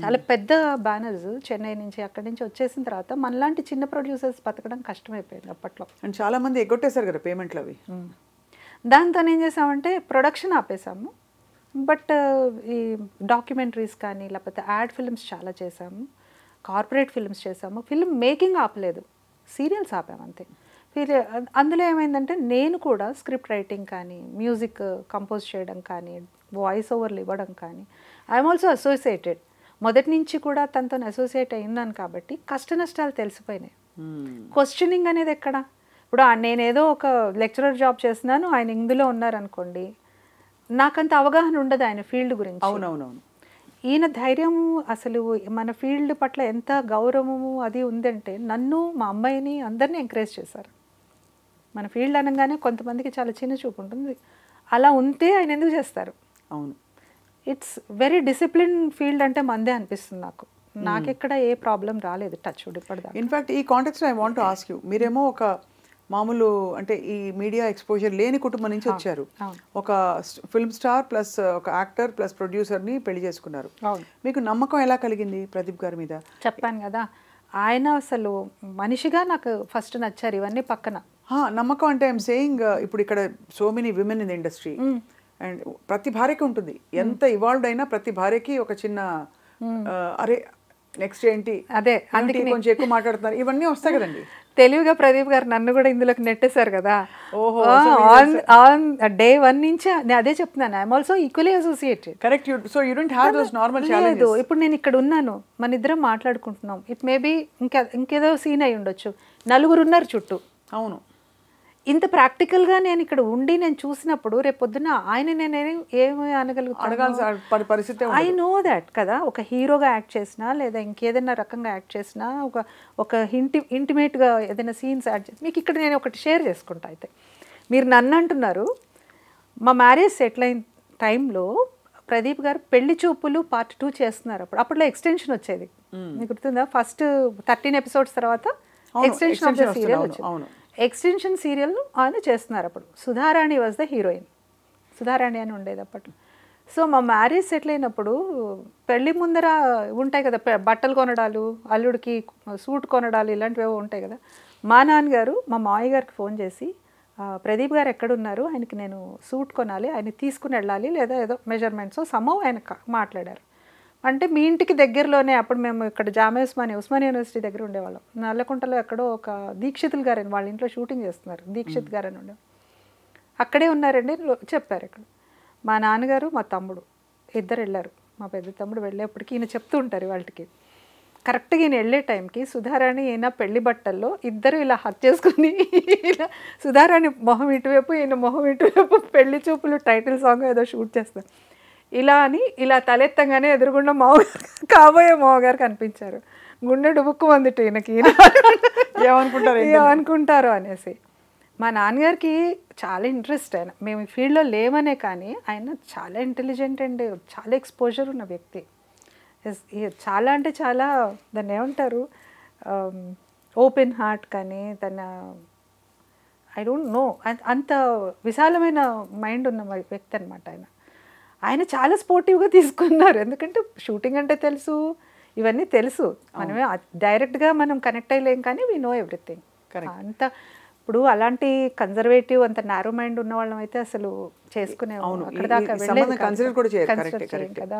చాలా పెద్ద బ్యానర్స్ చెన్నై నుంచి అక్కడి నుంచి వచ్చేసిన తర్వాత మనలాంటి చిన్న ప్రొడ్యూసర్స్ బతకడం కష్టమైపోయింది అప్పట్లో. అండ్ చాలా మంది ఎగ్గొట్టేశారు కదా పేమెంట్లు అవి. దాంతో ఏం చేసామంటే ప్రొడక్షన్ ఆపేసాము. బట్ ఈ డాక్యుమెంటరీస్ కానీ లేకపోతే యాడ్ ఫిల్మ్స్ చాలా చేసాము, కార్పొరేట్ ఫిల్మ్స్ చేసాము. ఫిల్మ్ మేకింగ్ ఆపలేదు, సీరియల్స్ ఆపాము అంతే. అందులో ఏమైందంటే నేను కూడా స్క్రిప్ట్ రైటింగ్ కానీ, మ్యూజిక్ కంపోజ్ చేయడం కానీ, వాయిస్ ఓవర్లు ఇవ్వడం కానీ, ఐఎమ్ ఆల్సో అసోసియేటెడ్. మొదటి నుంచి కూడా తనతో అసోసియేట్ అయిందాను కాబట్టి కష్ట నష్టాలు తెలిసిపోయినాయి. క్వశ్చనింగ్ అనేది ఎక్కడ, ఇప్పుడు నేనేదో ఒక లెక్చరర్ జాబ్ చేస్తున్నాను, ఆయన ఇందులో ఉన్నారనుకోండి, నాకంత అవగాహన ఉండదు ఆయన ఫీల్డ్ గురించి. అవునవునవును. ఈయన ధైర్యం, అసలు మన ఫీల్డ్ పట్ల ఎంత గౌరవము అది ఉందంటే నన్ను, మా అమ్మాయిని, అందరినీ ఎంకరేజ్ చేశారు. మన ఫీల్డ్ అనగానే కొంతమందికి చాలా చిన్న చూపు ఉంటుంది, అలా ఉంటే ఆయన ఎందుకు చేస్తారు. అవును, ఇట్స్ వెరీ డిసిప్లిన్ ఫీల్డ్ అంటే మందే అనిపిస్తుంది నాకు. నాకెక్కడ ఏ ప్రాబ్లం రాలేదు టచ్ వుడ్ ఇప్పటిదాకా. ఇన్ఫ్యాక్ట్ ఈ కాంటెక్స్లో I want to ask you, మీరేమో ఒక మామూలు అంటే ఈ మీడియా ఎక్స్పోజర్ లేని కుటుంబం నుంచి వచ్చారు, ఒక ఫిల్మ్ స్టార్ ప్లస్ ఒక యాక్టర్ ప్లస్ ప్రొడ్యూసర్ని పెళ్లి చేసుకున్నారు. మీకు నమ్మకం ఎలా కలిగింది ప్రదీప్ గారి మీద? చెప్పాను కదా, ఆయన అసలు మనిషిగా నాకు ఫస్ట్ నచ్చారు. ఇవన్నీ పక్కన నమ్మకం అంటే ఐఎమ్ సేయింగ్, ఇప్పుడు ఇక్కడ so many women in the industry and ప్రతి భార్యకి ఉంటుంది, ఎంత ఇవాల్వ్డ్ అయినా ప్రతి భార్యకి ఒక చిన్న అరే నెక్స్ట్ ఏంటి, అదే అందుకే కొంచెం ఎక్కువ మాట్లాడుతున్నారు, ఇవన్నీ వస్తాయి కదండి. తెలివిగా ప్రదీప్ గారు నన్ను కూడా ఇందులోకి నెట్టేశారు కదా. ఆన్ డే 1 నుంచి నేను అదే చెప్తున్నాను, I'm also equally associated. Correct. So you don't have those normal challenges. ఇప్పుడు నేను ఇక్కడ ఉన్నాను, మన ఇద్దరం మాట్లాడుకుంటున్నాం, ఇట్ మేబీ ఇంకేదో సీన్ అయి ఉండొచ్చు, నలుగురు ఉన్నారు చుట్టూ. అవును, ఇంత ప్రాక్టికల్గా నేను ఇక్కడ ఉండి నేను చూసినప్పుడు రేపు పొద్దున్న ఆయన నేను ఏమి అడగాల్సిన పరిస్థితి ఐ నో దాట్ కదా. ఒక హీరోగా యాక్ట్ చేసినా లేదా ఇంకేదైనా రకంగా యాక్ట్ చేసినా ఒక ఇంటిమేట్గా ఏదైనా సీన్స్ యాడ్ చేసి మీకు ఇక్కడ నేను ఒకటి షేర్ చేసుకుంటా. అయితే మీరు నన్ను అంటున్నారు, మా మ్యారేజ్ సెటిల్ అయిన టైంలో ప్రదీప్ గారు పెళ్లి చూపులు పార్ట్ 2 చేస్తున్నారు. అప్పట్లో ఎక్స్టెన్షన్ వచ్చేది, మీకు గుర్తుందా? ఫస్ట్ 13 ఎపిసోడ్స్ తర్వాత ఎక్స్టెన్షన్ ఆఫ్ ద సీరియల్ వచ్చింది. ఎక్స్టెన్షన్ సీరియల్ను ఆయన చేస్తున్నారు. అప్పుడు Sudharani was the heroine, Sudharani అని ఉండేది అప్పట్లో. సో మా మ్యారేజ్ సెటిల్ అయినప్పుడు పెళ్లి ముందర ఉంటాయి కదా బట్టలు కొనడాలు, అల్లుడికి సూట్ కొనడాలు, ఇలాంటివి ఉంటాయి కదా. మా నాన్నగారు మా మావయ్య గారికి ఫోన్ చేసి, ప్రదీప్ గారు ఎక్కడున్నారు, ఆయనకి నేను సూట్ కొనాలి, ఆయన తీసుకుని వెళ్ళాలి, లేదా ఏదో మెజర్మెంట్స్ సమ్మవ్ ఆయన మాట్లాడారు. అంటే మీ ఇంటికి దగ్గరలోనే, అప్పుడు మేము ఇక్కడ ఉస్మానియా యూనివర్సిటీ దగ్గర ఉండేవాళ్ళం. నల్లకుంటలో ఎక్కడో ఒక దీక్షితులు గారని వాళ్ళ ఇంట్లో షూటింగ్ చేస్తున్నారు, దీక్షిత్ గారని ఉండే, అక్కడే ఉన్నారండి చెప్పారు. ఇక్కడ మా నాన్నగారు మా తమ్ముడు ఇద్దరు వెళ్ళారు. మా పెద్ద తమ్ముడు వెళ్ళేప్పటికి ఈయన చెప్తూ ఉంటారు వాళ్ళకి. కరెక్ట్గా ఈయన వెళ్ళే టైంకి సుధారాణి ఈయన పెళ్లి బట్టల్లో ఇద్దరు ఇలా హక్ చేసుకుని, ఇలా సుధారాణి మొహం ఇటువైపు ఈయన మొహం ఇటువైపు పెళ్లి చూపులు టైటిల్ సాంగ్ ఏదో షూట్ చేస్తారు. ఇలా అని ఇలా తలెత్తంగానే ఎదురుగుండా కాబోయే మావగారు కనిపించారు. గుండె డుబుక్కు మందిట ఈయనకి, ఏమనుకుంటారు అనేసి. మా నాన్నగారికి చాలా ఇంట్రెస్ట్. ఆయన మేము ఈ ఫీల్డ్లో లేమనే కానీ ఆయన చాలా ఇంటెలిజెంట్ అండ్ చాలా ఎక్స్పోజర్ ఉన్న వ్యక్తి. చాలా అంటే చాలా, దాన్ని ఏమంటారు, ఓపెన్ హార్ట్ కానీ తన ఐ డోంట్ నో, అంత విశాలమైన మైండ్ ఉన్న వ్యక్తి అనమాట ఆయన. ఆయన చాలా స్పోర్టివ్గా తీసుకున్నారు. ఎందుకంటే షూటింగ్ అంటే తెలుసు, ఇవన్నీ తెలుసు, మనమే డైరెక్ట్గా మనం కనెక్ట్ అయ్యలేం కానీ వీ నో ఎవ్రీథింగ్. అంత ఇప్పుడు అలాంటి కన్జర్వేటివ్ అంత నారో మైండ్ ఉన్న వాళ్ళం అయితే అసలు చేసుకునే కదా.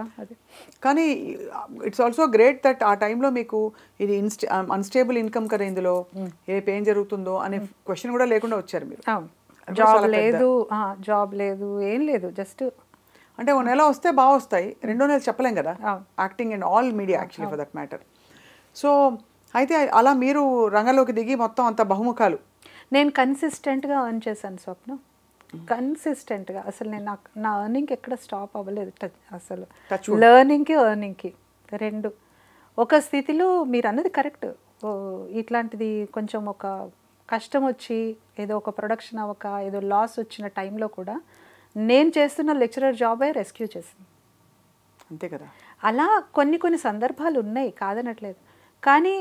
కానీ ఇట్స్ ఆల్సో గ్రేట్ దట్ ఆ టైంలో మీకు ఇది అన్స్టేబుల్ ఇన్కమ్ కదా, ఇందులో రేపు ఏం జరుగుతుందో అనే క్వశ్చన్ కూడా లేకుండా వచ్చారు మీరు. జాబ్ లేదు ఏం లేదు, జస్ట్ అంటే ఒక నెల వస్తే బాగా వస్తాయి, రెండో నెల చెప్పలేం కదా, acting and all media actually for that matter. So అయితే అలా మీరు రంగంలోకి దిగి మొత్తం అంత బహుముఖాలు. నేను కన్సిస్టెంట్గా ఎర్న్ చేశాను స్వప్న, కన్సిస్టెంట్గా. అసలు నేను నా ఎర్నింగ్కి ఎక్కడ స్టాప్ అవ్వలేదు అసలు. లెర్నింగ్కి ఎర్నింగ్కి రెండు ఒక స్థితిలో. మీరు అన్నది కరెక్ట్. ఇట్లాంటిది కొంచెం ఒక కష్టం వచ్చి ఏదో ఒక ప్రొడక్షన్ అవ్వక ఏదో లాస్ వచ్చిన టైంలో కూడా నేను చేస్తున్న లెక్చరర్ జాబే రెస్క్యూ చేసింది. అంతే కదా. అలా కొన్ని సందర్భాలు ఉన్నాయి, కాదనట్లేదు. కానీ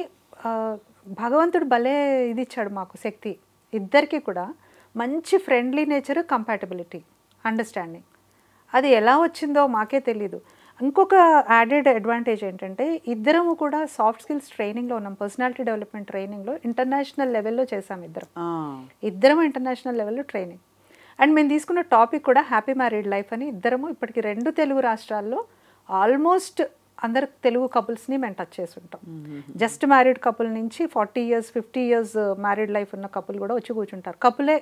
భగవంతుడు భలే ఇది ఇచ్చాడు మాకు శక్తి. ఇద్దరికి కూడా మంచి ఫ్రెండ్లీ నేచర్, కంపాటబిలిటీ, అండర్స్టాండింగ్. అది ఎలా వచ్చిందో మాకే తెలీదు. ఇంకొక యాడెడ్ అడ్వాంటేజ్ ఏంటంటే ఇద్దరము కూడా సాఫ్ట్ స్కిల్స్ ట్రైనింగ్లో ఉన్నాం, పర్సనాలిటీ డెవలప్మెంట్ ట్రైనింగ్లో ఇంటర్నేషనల్ లెవెల్లో చేసాం. ఇద్దరము ఇంటర్నేషనల్ లెవెల్లో ట్రైనింగ్. అండ్ మేము తీసుకున్న టాపిక్ కూడా హ్యాపీ మ్యారీడ్ లైఫ్ అని. ఇద్దరము ఇప్పటికి 2 తెలుగు రాష్ట్రాల్లో ఆల్మోస్ట్ అందరు తెలుగు కపుల్స్ని మేము టచ్ చేసి ఉంటాం. జస్ట్ మ్యారీడ్ కపుల్ నుంచి 40 years 50 years మ్యారీడ్ లైఫ్ ఉన్న కపుల్ కూడా వచ్చి కూర్చుంటారు. కపులే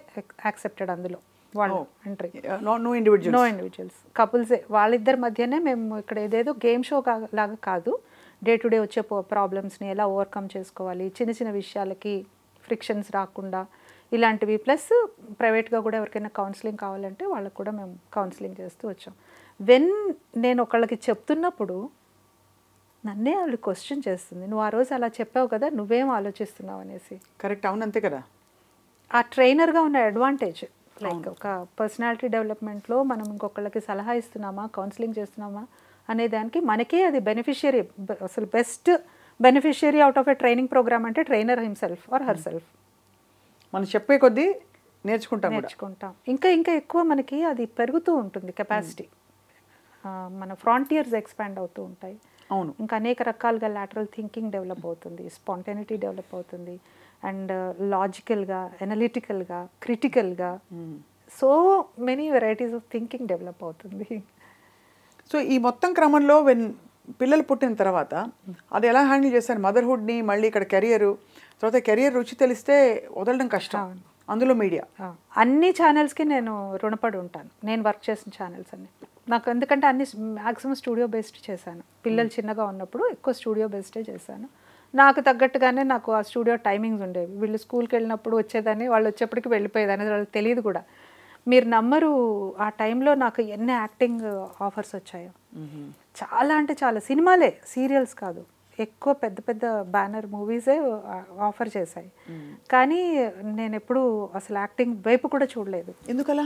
యాక్సెప్టెడ్ అందులో, వాళ్ళు ఎంట్రీ, నో ఇండివిజువల్స్, కపుల్సే. వాళ్ళిద్దరి మధ్యనే మేము ఇక్కడ ఏదేదో గేమ్ షో లాగా కాదు, డే టు డే వచ్చే ప్రాబ్లమ్స్ని ఎలా ఓవర్కమ్ చేసుకోవాలి, చిన్న విషయాలకి ఫ్రిక్షన్స్ రాకుండా ఇలాంటివి. ప్లస్ ప్రైవేట్గా కూడా ఎవరికైనా కౌన్సిలింగ్ కావాలంటే వాళ్ళకు కూడా మేము కౌన్సిలింగ్ చేస్తూ వచ్చాం. నేను ఒకళ్ళకి చెప్తున్నప్పుడు నన్నే వాళ్ళు క్వశ్చన్ చేస్తుంది, నువ్వు ఆ రోజు అలా చెప్పావు కదా, నువ్వేం ఆలోచిస్తున్నావు అనేసి. కరెక్ట్, అవును, అంతే కదా. ఆ ట్రైనర్గా ఉన్న అడ్వాంటేజ్, లైక్ ఒక పర్సనాలిటీ డెవలప్మెంట్లో మనం ఇంకొకళ్ళకి సలహా ఇస్తున్నామా, కౌన్సిలింగ్ చేస్తున్నామా అనే దానికి మనకే అది బెనిఫిషియరీ. అసలు best beneficiary out of a training programme అంటే trainer himself or herself. మనం చెప్పే కొద్దీ నేర్చుకుంటాం. ఇంకా ఎక్కువ మనకి అది పెరుగుతూ ఉంటుంది కెపాసిటీ. మన ఫ్రాంటియర్స్ ఎక్స్పాండ్ అవుతూ ఉంటాయి. అవును, ఇంకా అనేక రకాలుగా లాటరల్ థింకింగ్ డెవలప్ అవుతుంది, స్పాంటేనిటీ డెవలప్ అవుతుంది, అండ్ లాజికల్గా, ఎనలిటికల్గా, క్రిటికల్గా so many varieties of thinking develop అవుతుంది. సో ఈ మొత్తం క్రమంలో పిల్లలు పుట్టిన తర్వాత అది ఎలా హ్యాండిల్ చేశారు? మదర్హుడ్ని, మళ్ళీ ఇక్కడ కెరియరు, తర్వాత కెరియర్ రుచి తెలిస్తే వదలడం కష్టం, అందులో మీడియా. అన్ని ఛానల్స్కి నేను రుణపడి ఉంటాను, నేను వర్క్ చేసిన ఛానల్స్ అన్ని నాకు. ఎందుకంటే అన్ని మ్యాక్సిమం స్టూడియో బేస్డ్ చేశాను. పిల్లలు చిన్నగా ఉన్నప్పుడు ఎక్కువ స్టూడియో బేస్డే చేశాను. నాకు తగ్గట్టుగానే నాకు ఆ స్టూడియో టైమింగ్స్ ఉండేవి. వీళ్ళు స్కూల్కి వెళ్ళినప్పుడు వచ్చేదాన్ని, వాళ్ళు వచ్చేప్పటికి వెళ్ళిపోయేదాన్ని, అది వాళ్ళకి తెలియదు కూడా. మీరు నమ్మరు, ఆ టైంలో నాకు ఎన్ని యాక్టింగ్ ఆఫర్స్ వచ్చాయో. చాలా అంటే చాలా, సినిమాలే, సీరియల్స్ కాదు, ఎక్కువ పెద్ద పెద్ద బ్యానర్ మూవీసే ఆఫర్ చేశాయి. కానీ నేను ఎప్పుడు అసలు యాక్టింగ్ వైపు కూడా చూడలేదు. ఎందుకలా?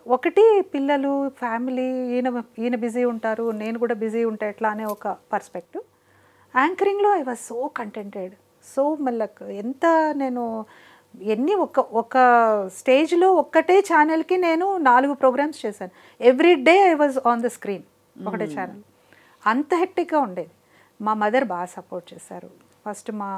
ఒకటి పిల్లలు, ఫ్యామిలీ, ఈయన బిజీ ఉంటారు, నేను కూడా బిజీ ఉంటా ఎట్లా అనే ఒక పర్స్పెక్టివ్. యాంకరింగ్లో I was so contented, so మళ్ళీ ఎంత నేను ఎన్ని ఒక స్టేజ్లో ఒక్కటే ఛానల్కి నేను 4 ప్రోగ్రామ్స్ చేశాను. Every day I was on the screen, ఒకటే ఛానల్. అంత హెక్టిక్గా ఉండేది. మా మదర్ బాగా సపోర్ట్ చేశారు. ఫస్ట్ మా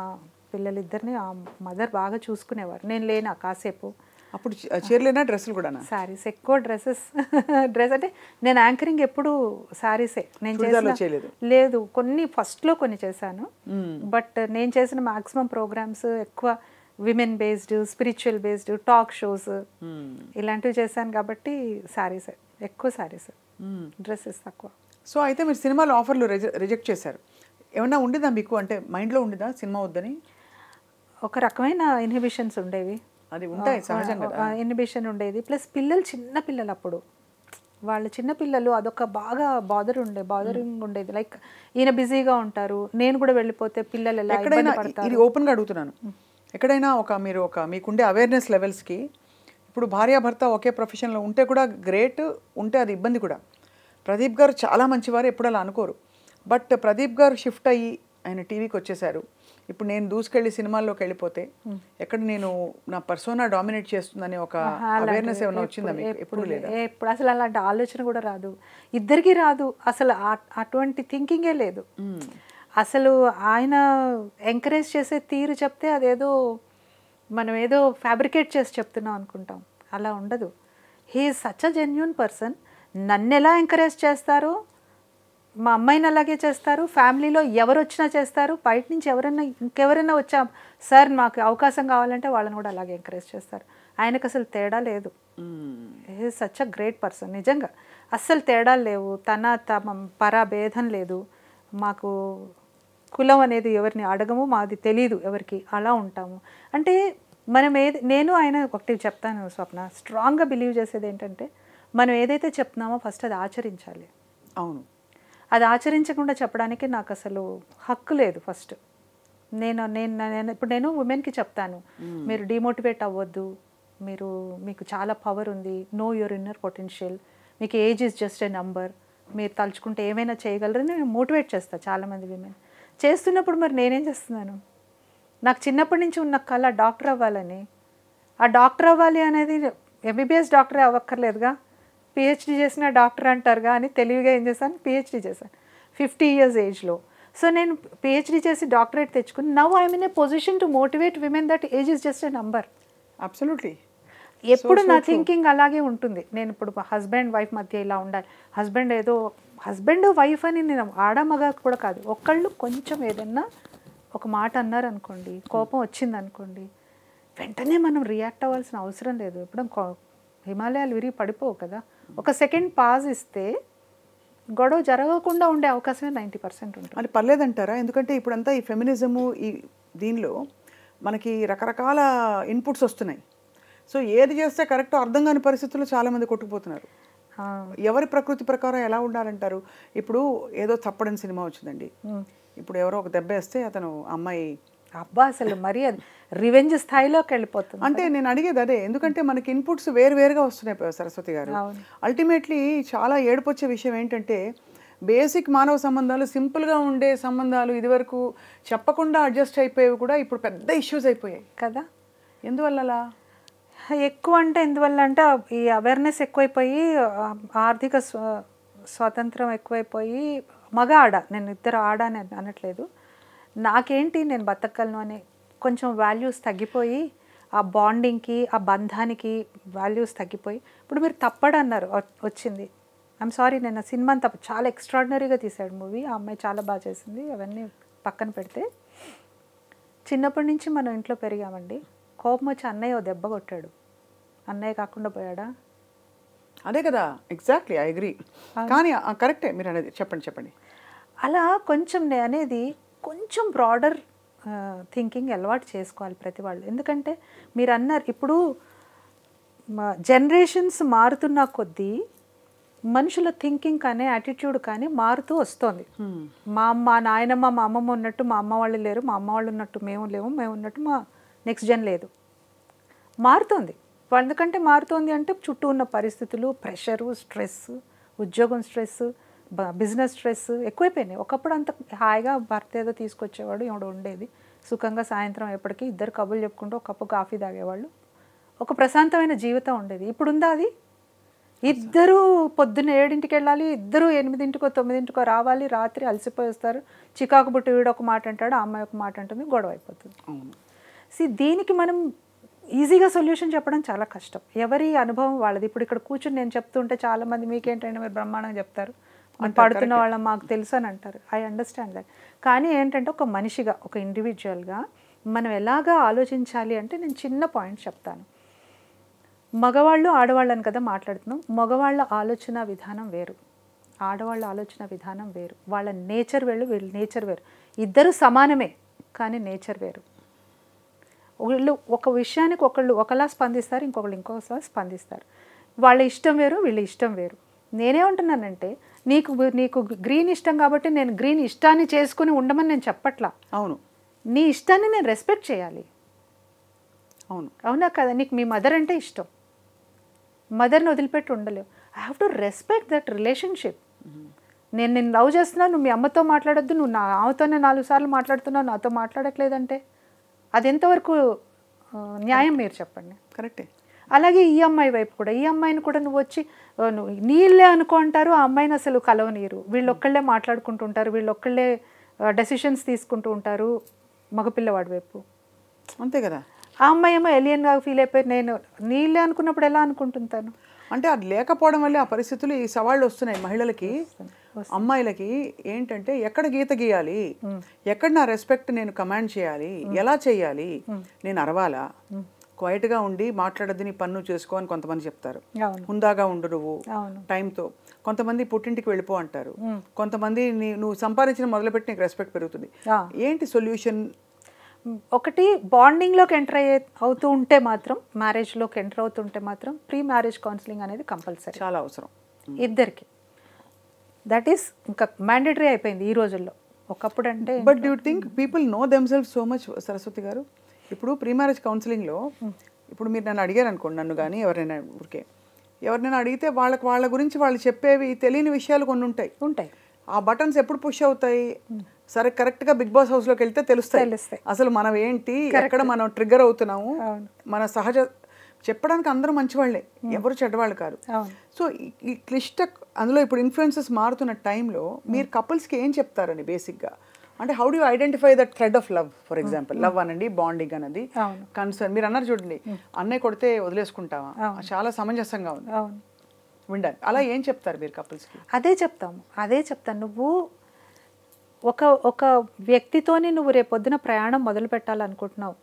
పిల్లలిద్దరిని ఆ మదర్ బాగా చూసుకునేవారు. నేను లేనా కాసేపు. అప్పుడు చీరలేనా, డ్రెస్సులు కూడా? శారీస్, ఎక్కువ డ్రెస్ అంటే నేను యాంకరింగ్ ఎప్పుడు శారీసే నేను చేయలేదు. లేదు, కొన్ని ఫస్ట్లో కొన్ని చేశాను. బట్ నేను చేసిన మ్యాక్సిమం ప్రోగ్రామ్స్ ఎక్కువ women based, spiritual based, talk shows ఇలాంటివి చేశాను కాబట్టి శారీసే ఎక్కువ, శారీస్, డ్రెస్సెస్ తక్కువ. సో అయితే మీరు సినిమాలో ఆఫర్లు రిజెక్ట్ చేశారు. ఏమన్నా ఉండేదా మీకు, అంటే మైండ్లో ఉండేదా సినిమా వద్దని? ఒక రకమైన ఇన్హిబిషన్స్ ఉండేవి. అది ఉంటాయి సహజంగా, ఇన్హిబిషన్ ఉండేది. ప్లస్ పిల్లలు చిన్న పిల్లలు, అప్పుడు వాళ్ళు చిన్న పిల్లలు, అదొక బాగా బాదరింగ్ ఉండేది. లైక్ ఈయన బిజీగా ఉంటారు, నేను కూడా వెళ్ళిపోతే పిల్లలు ఎలా ఇబ్బంది పడతారు. ఇది ఓపెన్గా అడుగుతున్నాను. ఎక్కడైనా మీకుండే అవేర్నెస్ లెవెల్స్కి, ఇప్పుడు భార్యాభర్త ఒకే ప్రొఫెషన్లో ఉంటే కూడా గ్రేట్, ఉంటే అది ఇబ్బంది కూడా. ప్రదీప్ గారు చాలా మంచివారు, ఎప్పుడు అలా అనుకోరు. బట్ ప్రదీప్ గారు షిఫ్ట్ అయ్యి ఆయన టీవీకి వచ్చేసారు. ఇప్పుడు నేను దూసుకెళ్ళి సినిమాల్లోకి వెళ్ళిపోతే ఎక్కడ నేను నా పర్సోనా డామినేట్ చేస్తుందనే ఒక అవేర్నెస్ ఏమైనా వచ్చిందా మీకు? ఎప్పుడు లేదా? ఎప్పుడు అసలు అలాంటి ఆలోచన కూడా రాదు, ఇద్దరికి రాదు అసలు. అటువంటి థింకింగే లేదు అసలు. ఆయన ఎంకరేజ్ చేసే తీరు చెప్తే అదేదో మనం ఏదో ఫ్యాబ్రికేట్ చేసి చెప్తున్నాం అనుకుంటాం, అలా ఉండదు. He is such a genuine person. నన్ను ఎలా ఎంకరేజ్ చేస్తారో మా అమ్మాయిని అలాగే చేస్తారు, ఫ్యామిలీలో ఎవరు వచ్చినా చేస్తారు, బయట నుంచి ఇంకెవరైనా వచ్చా సార్ మాకు అవకాశం కావాలంటే వాళ్ళని కూడా అలాగే ఎంకరేజ్ చేస్తారు. ఆయనకు అసలు తేడా లేదు. He such a great person, నిజంగా అస్సలు తేడాలు లేవు. తమ పరా భేదం లేదు. మాకు కులం అనేది ఎవరిని అడగము, మాది తెలీదు ఎవరికి, అలా ఉంటాము. అంటే మనం నేను ఆయన ఒకటి చెప్తాను స్వప్న, స్ట్రాంగ్గా బిలీవ్ చేసేది ఏంటంటే మనం ఏదైతే చెప్తున్నామో ఫస్ట్ అది ఆచరించాలి. అవును, అది ఆచరించకుండా చెప్పడానికి నాకు అసలు హక్కు లేదు. ఫస్ట్ ఇప్పుడు నేను ఉమెన్కి చెప్తాను, మీరు డిమోటివేట్ అవ్వద్దు, మీకు చాలా పవర్ ఉంది, నో యువర్ ఇన్నర్ పొటెన్షియల్, మీకు age is just a number, మీరు తలుచుకుంటే ఏమైనా చేయగలరని నేను మోటివేట్ చేస్తాను చాలామంది విమెన్. చేస్తున్నప్పుడు మరి నేనేం చేస్తున్నాను? నాకు చిన్నప్పటి నుంచి ఉన్న కళ డాక్టర్ అవ్వాలని. ఆ డాక్టర్ అవ్వాలి అనేది ఎంబీబీఎస్ డాక్టరే అవ్వక్కర్లేదుగా, పిహెచ్డీ చేసిన డాక్టర్ అంటారుగా అని తెలివిగా ఏం చేశాను, పిహెచ్డీ చేశాను 50 years ఏజ్లో. సో నేను పిహెచ్డీ చేసి డాక్టరేట్ తెచ్చుకుని now I'm in a position to motivate women that age is just a number. Absolutely. ఎప్పుడు నా థింకింగ్ అలాగే ఉంటుంది. నేను ఇప్పుడు హస్బెండ్ వైఫ్ మధ్య ఇలా ఉండాలి, హస్బెండ్ వైఫ్ అని నేను ఆడమగ కూడా కాదు, ఒకళ్ళు కొంచెం ఏదన్నా ఒక మాట అన్నారనుకోండి, కోపం వచ్చిందనుకోండి, వెంటనే మనం రియాక్ట్ అవ్వాల్సిన అవసరం లేదు. ఇప్పుడు హిమాలయాలు విరిగి పడిపోవు కదా. ఒక సెకండ్ పాజ్ ఇస్తే గొడవ జరగకుండా ఉండే అవకాశమే 90% ఉంటుంది. అది పర్లేదంటారా? ఎందుకంటే ఇప్పుడంతా ఈ ఫెమినిజము, ఈ దీనిలో మనకి రకరకాల ఇన్పుట్స్ వస్తున్నాయి. సో ఏది చేస్తే కరెక్టో అర్థం కాని పరిస్థితుల్లో చాలామంది కొట్టుకుపోతున్నారు. ఎవరి ప్రకృతి ప్రకారం ఎలా ఉండాలంటారు? ఇప్పుడు ఏదో తప్పడని సినిమా వచ్చిందండి, ఇప్పుడు ఎవరో ఒక దెబ్బ వేస్తే అతను అమ్మాయి అబ్బా అసలు మరీ అది రివెంజ్ స్థాయిలోకి వెళ్ళిపోతుంది. అంటే నేను అడిగేది అదే, ఎందుకంటే మనకి ఇన్పుట్స్ వేరువేరుగా వస్తున్నాయి సరస్వతి గారు. అల్టిమేట్లీ చాలా ఏడుపొచ్చే విషయం ఏంటంటే బేసిక్ మానవ సంబంధాలు, సింపుల్గా ఉండే సంబంధాలు ఇదివరకు చెప్పకుండా అడ్జస్ట్ అయిపోయేవి కూడా ఇప్పుడు పెద్ద ఇష్యూస్ అయిపోయాయి కదా. ఎందువల్ల అలా? ఎక్కువ అంటే ఎందువల్ల అంటే ఈ అవేర్నెస్ ఎక్కువైపోయి, ఆర్థిక స్వాతంత్రం ఎక్కువైపోయి, మగ ఆడ, నేను ఇద్దరు ఆడ అని అనట్లేదు, నాకేంటి నేను బతకగలను అనే కొంచెం వాల్యూస్ తగ్గిపోయి, ఆ బాండింగ్కి, ఆ బంధానికి వాల్యూస్ తగ్గిపోయి, ఇప్పుడు మీరు తప్పడన్నారు వచ్చింది, ఐఎమ్ సారీ, నేను సినిమా చాలా ఎక్స్ట్రాడినరీగా తీశాడు మూవీ, ఆ అమ్మాయి చాలా బాగా చేసింది, అవన్నీ పక్కన పెడితే చిన్నప్పటి నుంచి మనం ఇంట్లో పెరిగామండి. కోపం వచ్చి అన్నయ్య దెబ్బ కొట్టాడు, అన్నయ్య కాకుండా పోయాడా? అదే కదా, ఎగ్జాక్ట్లీ, ఐ అగ్రీ. కానీ కరెక్టే మీరు అనేది, చెప్పండి. అలా కొంచెం అనేది కొంచెం బ్రాడర్ థింకింగ్ అలవాటు చేసుకోవాలి ప్రతి వాళ్ళు. ఎందుకంటే మీరు అన్నారు ఇప్పుడు జనరేషన్స్ మారుతున్న కొద్దీ మనుషుల థింకింగ్ కానీ యాటిట్యూడ్ కానీ మారుతూ వస్తుంది. మా నాయనమ్మ మా అమ్మమ్మ ఉన్నట్టు మా అమ్మ వాళ్ళు లేరు, మా అమ్మ వాళ్ళు ఉన్నట్టు మేము లేవు, మేము ఉన్నట్టు మా నెక్స్ట్ జన్ లేదు. మారుతుంది. ఎందుకంటే మారుతుంది అంటే చుట్టూ ఉన్న పరిస్థితులు, ప్రెషరు, స్ట్రెస్, ఉద్యోగం స్ట్రెస్, బిజినెస్ స్ట్రెస్ ఎక్కువైపోయినాయి. ఒకప్పుడు అంత హాయిగా భర్త ఏదో తీసుకొచ్చేవాడు, ఎవడో ఉండేది సుఖంగా, సాయంత్రం ఎప్పటికీ ఇద్దరు కబుర్లు చెప్పుకుంటూ ఒక కప్పు కాఫీ తాగేవాళ్ళు, ఒక ప్రశాంతమైన జీవితం ఉండేది. ఇప్పుడు ఉందా అది? ఇద్దరు పొద్దున్న 7ంటికి వెళ్ళాలి, ఇద్దరు 8ంటికో 9ంటికో రావాలి, రాత్రి అలసిపోయి వస్తారు, చికాకు బుట్టి వీడు ఒక మాట అంటాడు, ఆ అమ్మాయి ఒక మాట అంటుంది, గొడవ అయిపోతుంది. దీనికి మనం ఈజీగా సొల్యూషన్ చెప్పడం చాలా కష్టం. ఎవరి అనుభవం వాళ్ళది. ఇప్పుడు ఇక్కడ కూర్చుని నేను చెప్తుంటే చాలామంది మీకేంటంటే మీరు బ్రహ్మాండంగా చెప్తారు, పడుతున్న వాళ్ళ మాకు తెలుసు అని అంటారు. I understand that. కానీ ఏంటంటే ఒక మనిషిగా, ఒక ఇండివిజువల్గా మనం ఎలాగా ఆలోచించాలి అంటే నేను చిన్న పాయింట్ చెప్తాను. మగవాళ్ళు ఆడవాళ్ళని కదా మాట్లాడుతున్నాం. మగవాళ్ళ ఆలోచన విధానం వేరు, ఆడవాళ్ళ ఆలోచన విధానం వేరు, వాళ్ళ నేచర్ వేరు, వీళ్ళ నేచర్ వేరు. ఇద్దరు సమానమే కానీ నేచర్ వేరు. వీళ్ళు ఒక విషయానికి ఒకళ్ళు ఒకలా స్పందిస్తారు, ఇంకొకళ్ళు ఇంకొకసారి స్పందిస్తారు. వాళ్ళ ఇష్టం వేరు, వీళ్ళ ఇష్టం వేరు. నేనేమంటున్నానంటే నీకు గ్రీన్ ఇష్టం కాబట్టి నేను గ్రీన్ ఇష్టాన్ని చేసుకుని ఉండమని నేను చెప్పట్లా. అవును, నీ ఇష్టాన్ని నేను రెస్పెక్ట్ చేయాలి. అవును, అవునా కదా? నీకు మీ మదర్ అంటే ఇష్టం, మదర్ని వదిలిపెట్టి ఉండలేవు. I have to respect that relationship. నేను నిన్ను లవ్ చేస్తున్నాను, నువ్వు మీ అమ్మతో మాట్లాడొద్దు, నువ్వు నా ఆమెతోనే 4 సార్లు మాట్లాడుతున్నావు, నాతో మాట్లాడట్లేదంటే అది ఎంతవరకు న్యాయం మీరు చెప్పండి. కరెక్టే. అలాగే ఈ అమ్మాయి వైపు కూడా, ఈ అమ్మాయిని కూడా నువ్వు వచ్చి నువ్వు నీళ్ళే అనుకుంటారు, ఆ అమ్మాయిని అసలు కలవనీరు, వీళ్ళొక్కళ్ళే మాట్లాడుకుంటుంటారు, వీళ్ళొక్కళ్ళే డెసిషన్స్ తీసుకుంటూ ఉంటారు మగపిల్లవాడి వైపు. అంతే కదా. ఆ అమ్మాయి ఏమో ఎలియన్గా ఫీల్ అయిపోయి నేను నీళ్ళే అనుకున్నప్పుడు ఎలా అనుకుంటుంటాను అంటే అది లేకపోవడం వల్ల ఆ పరిస్థితులు, ఈ సవాళ్ళు వస్తున్నాయి మహిళలకి, అమ్మాయిలకి. ఏంటంటే ఎక్కడ గీత గీయాలి, ఎక్కడ నా రెస్పెక్ట్ నేను కమాండ్ చేయాలి, ఎలా చేయాలి, నేను అరవాలా, క్వైట్గా ఉండి మాట్లాడద్దు, నీ పన్ను చేసుకో అని కొంతమంది చెప్తారు, హుందాగా ఉండు నువ్వు టైంతో. కొంతమంది పుట్టింటికి వెళ్ళిపో అంటారు, కొంతమంది నువ్వు సంపాదించిన మొదలుపెట్టి నీకు రెస్పెక్ట్ పెరుగుతుంది. ఏంటి సొల్యూషన్? ఒకటి, బాండింగ్లోకి ఎంటర్ అవుతూ ఉంటే మాత్రం, మ్యారేజ్లోకి ఎంటర్ అవుతుంటే మాత్రం ప్రీ మ్యారేజ్ కౌన్సిలింగ్ అనేది కంపల్సరీ, చాలా అవసరం ఇద్దరికి. దట్ ఈస్ ఇంకా మ్యాండేటరీ అయిపోయింది ఈ రోజుల్లో. ఒకప్పుడు అంటే but do you think people know themselves so much? Saraswati గారు, ఇప్పుడు ప్రీ మ్యారేజ్ కౌన్సిలింగ్లో ఇప్పుడు మీరు నన్ను అడిగారు అనుకోండి, నన్ను కానీ ఎవరినైనా అడిగితే వాళ్ళ గురించి వాళ్ళు చెప్పేవి తెలియని విషయాలు కొన్ని ఉంటాయి. ఆ బటన్స్ ఎప్పుడు పుష్ అవుతాయి? సరే, కరెక్ట్గా బిగ్ బాస్ హౌస్లోకి వెళ్తే తెలుస్తాయి అసలు మనం ఏంటి, ఎక్కడ మనం ట్రిగ్గర్ అవుతున్నాము. మన సహజ చెప్పడానికి అందరూ మంచివాళ్లే, ఎవరు చెడ్డవాళ్ళు కాదు. సో ఈ అందులో ఇప్పుడు ఇన్ఫ్లుయెన్సెస్ మారుతున్న టైంలో మీరు కపుల్స్కి ఏం చెప్తారని బేసిక్గా? అంటే how do identify that thread of love? For example love అనండి, బాండింగ్ అన్నది, కన్సర్న్. మీరు అన్నారు చూడండి, అన్నయ్య కొడితే వదిలేసుకుంటావా, చాలా సమంజసంగా ఉంది వినడానికి. అలా ఏం చెప్తారు మీరు కపుల్స్కి? అదే చెప్తాను. నువ్వు ఒక వ్యక్తితోని నువ్వు రేపొద్దున ప్రయాణం మొదలు పెట్టాలనుకుంటున్నావు.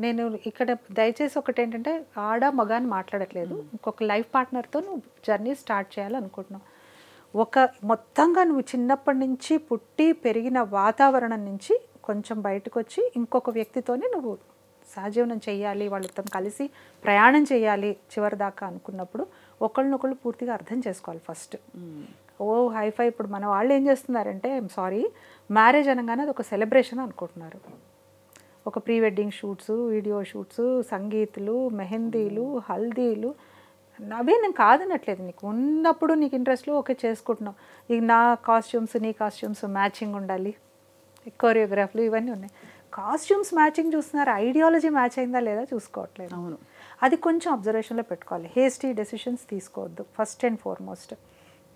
నేను ఇక్కడ దయచేసి ఒకటి ఏంటంటే, ఆడ మగాని మాట్లాడట్లేదు, ఇంకొక లైఫ్ పార్ట్నర్తో నువ్వు జర్నీ స్టార్ట్ చేయాలనుకుంటున్నావు. మొత్తంగా నువ్వు చిన్నప్పటి నుంచి పుట్టి పెరిగిన వాతావరణం నుంచి కొంచెం బయటకు వచ్చి ఇంకొక వ్యక్తితోని నువ్వు సహజీవనం చేయాలి, వాళ్ళతో కలిసి ప్రయాణం చేయాలి చివరి దాకా అనుకున్నప్పుడు ఒకళ్ళనొకళ్ళు పూర్తిగా అర్థం చేసుకోవాలి ఫస్ట్. హైఫై ఇప్పుడు మన వాళ్ళు ఏం చేస్తున్నారంటే, సారీ, మ్యారేజ్ అనగానే అది ఒక సెలబ్రేషన్ అనుకుంటున్నారు. ఒక pre wedding shoots, video shoots, సంగీతులు, మెహందీలు, హల్దీలు, అవే నేను కాదనట్లేదు. నీకు ఉన్నప్పుడు నీకు ఇంట్రెస్ట్లో ఓకే చేసుకుంటున్నావు. ఇక నా కాస్ట్యూమ్స్ నీ కాస్ట్యూమ్స్ మ్యాచింగ్ ఉండాలి, కొరియోగ్రాఫ్లు ఇవన్నీ ఉన్నాయి. కాస్ట్యూమ్స్ మ్యాచింగ్ చూస్తున్నారు, ఐడియాలజీ మ్యాచ్ అయిందా లేదా చూసుకోవట్లేదు. అవును, అది కొంచెం అబ్జర్వేషన్లో పెట్టుకోవాలి. హేస్టీ డెసిషన్స్ తీసుకోవద్దు ఫస్ట్ అండ్ ఫార్మోస్ట్.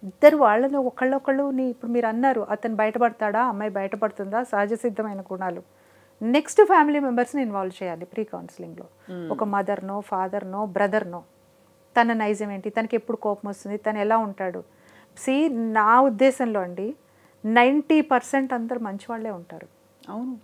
ఇద్దరు వాళ్ళని ఒకళ్ళొకళ్ళు ఇప్పుడు మీరు అన్నారు, అతను బయటపడతాడా, అమ్మాయి బయటపడుతుందా, సహజ సిద్ధమైన గుణాలు. నెక్స్ట్ ఫ్యామిలీ మెంబర్స్ని ఇన్వాల్వ్ చేయాలి ప్రీ కౌన్సిలింగ్లో. ఒక మదర్నో, ఫాదర్నో, బ్రదర్నో, తన నైజం ఏంటి, తనకి ఎప్పుడు కోపం వస్తుంది, తను ఎలా ఉంటాడు. నా ఉద్దేశంలో అండి 90% అందరు మంచివాళ్లే ఉంటారు. అవును,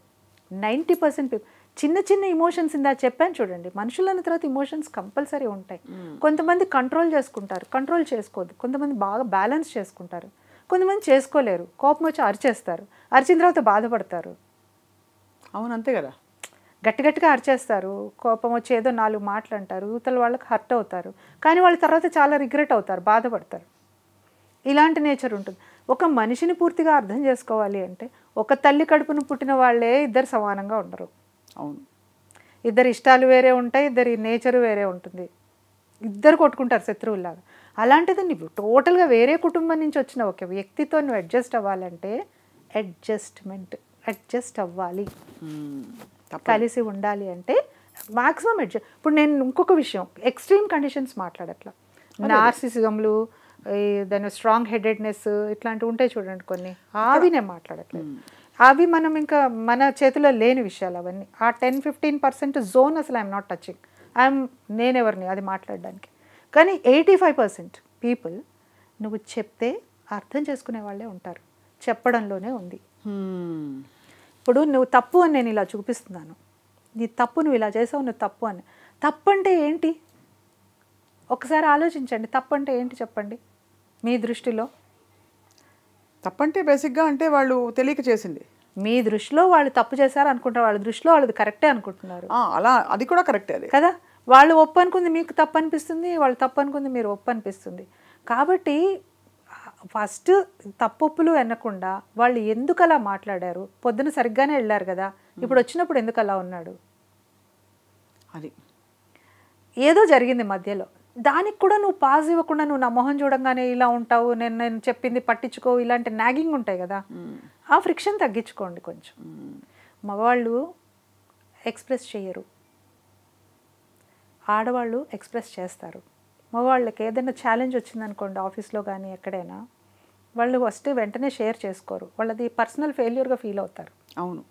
90% చిన్న చిన్న ఇమోషన్స్ ఇందా చెప్పాను చూడండి, మనుషులన్న తర్వాత ఇమోషన్స్ కంపల్సరీ ఉంటాయి. కొంతమంది కంట్రోల్ చేసుకుంటారు, కంట్రోల్ చేసుకోవద్దు. కొంతమంది బాగా బ్యాలెన్స్ చేసుకుంటారు, కొంతమంది చేసుకోలేరు, కోపం వచ్చి అరిచేస్తారు, అరిచిన తర్వాత బాధపడతారు. అవును, అంతే కదా. గట్టి గట్టిగా అరిచేస్తారు, కోపం వచ్చి ఏదో 4 మాటలు అంటారు, యువతల వాళ్ళకి హర్ట్ అవుతారు, కానీ వాళ్ళ తర్వాత చాలా రిగ్రెట్ అవుతారు, బాధపడతారు. ఇలాంటి నేచర్ ఉంటుంది. ఒక మనిషిని పూర్తిగా అర్థం చేసుకోవాలి అంటే ఒక తల్లి కడుపును పుట్టిన వాళ్ళే ఇద్దరు సమానంగా ఉండరు. అవును, ఇద్దరి ఇష్టాలు వేరే ఉంటాయి, ఇద్దరి నేచరు వేరే ఉంటుంది, ఇద్దరు కొట్టుకుంటారు శత్రువులాగా. అలాంటిది నువ్వు టోటల్గా వేరే కుటుంబం నుంచి వచ్చిన ఒక వ్యక్తితో నువ్వు అడ్జస్ట్ అవ్వాలంటే అడ్జస్ట్ అవ్వాలి. కలిసి ఉండాలి అంటే మాక్సిమం అడ్జస్ట్. ఇప్పుడు నేను ఇంకొక విషయం, ఎక్స్ట్రీమ్ కండిషన్స్ మాట్లాడట్లా, నార్సిసిజంలు, దాని స్ట్రాంగ్ హెడెడ్నెస్ ఇట్లాంటివి ఉంటాయి చూడండి కొన్ని, అవి నేను మాట్లాడట్లేదు. అవి మనం ఇంకా మన చేతిలో లేని విషయాలు అవన్నీ. ఆ 10-15% జోన్ అసలు ఐఎమ్ నాట్ టచింగ్. నేనెవరిని అది మాట్లాడడానికి. కానీ 85% పీపుల్ నువ్వు చెప్తే అర్థం చేసుకునే వాళ్ళే ఉంటారు, చెప్పడంలోనే ఉంది. ఇప్పుడు నువ్వు తప్పు అని నేను ఇలా చూపిస్తున్నాను, నీ తప్పు నువ్వు ఇలా చేసావు, నువ్వు తప్పు అని. తప్పు అంటే ఏంటి ఒకసారి ఆలోచించండి. తప్పు అంటే ఏంటి చెప్పండి మీ దృష్టిలో? తప్పంటే బేసిక్గా అంటే వాళ్ళు తెలియక చేసింది. మీ దృష్టిలో వాళ్ళు తప్పు చేశారు అనుకుంటారు, వాళ్ళ దృష్టిలో వాళ్ళది కరెక్టే అనుకుంటున్నారు. అలా అది కూడా కరెక్టే అది కదా. వాళ్ళు ఒప్పు అనుకుంది మీకు తప్పు అనిపిస్తుంది, వాళ్ళు తప్పు అనుకుంది మీరు ఒప్పు అనిపిస్తుంది. కాబట్టి ఫస్ట్ తప్పొప్పులు వినకుండా వాళ్ళు ఎందుకు అలా మాట్లాడారు, పొద్దున సరిగ్గానే వెళ్ళారు కదా, ఇప్పుడు వచ్చినప్పుడు ఎందుకు అలా ఉన్నాడు, అది ఏదో జరిగింది మధ్యలో, దానికి కూడా నువ్వు పాజ్ ఇవ్వకుండా నువ్వు నా మొహం చూడంగానే ఇలా ఉంటావు, నేను చెప్పింది పట్టించుకో, ఇలాంటి నాగింగ్ ఉంటాయి కదా, ఆ ఫ్రిక్షన్ తగ్గించుకోండి కొంచెం. మగవాళ్ళు ఎక్స్ప్రెస్ చేయరు, ఆడవాళ్ళు ఎక్స్ప్రెస్ చేస్తారు. మగవాళ్ళకి ఏదైనా ఛాలెంజ్ వచ్చిందనుకోండి ఆఫీస్లో కానీ ఎక్కడైనా, వాళ్ళు ఫస్ట్ వెంటనే షేర్ చేసుకోరు, వాళ్ళది పర్సనల్ ఫెయిల్యూర్గా ఫీల్ అవుతారు. అవును,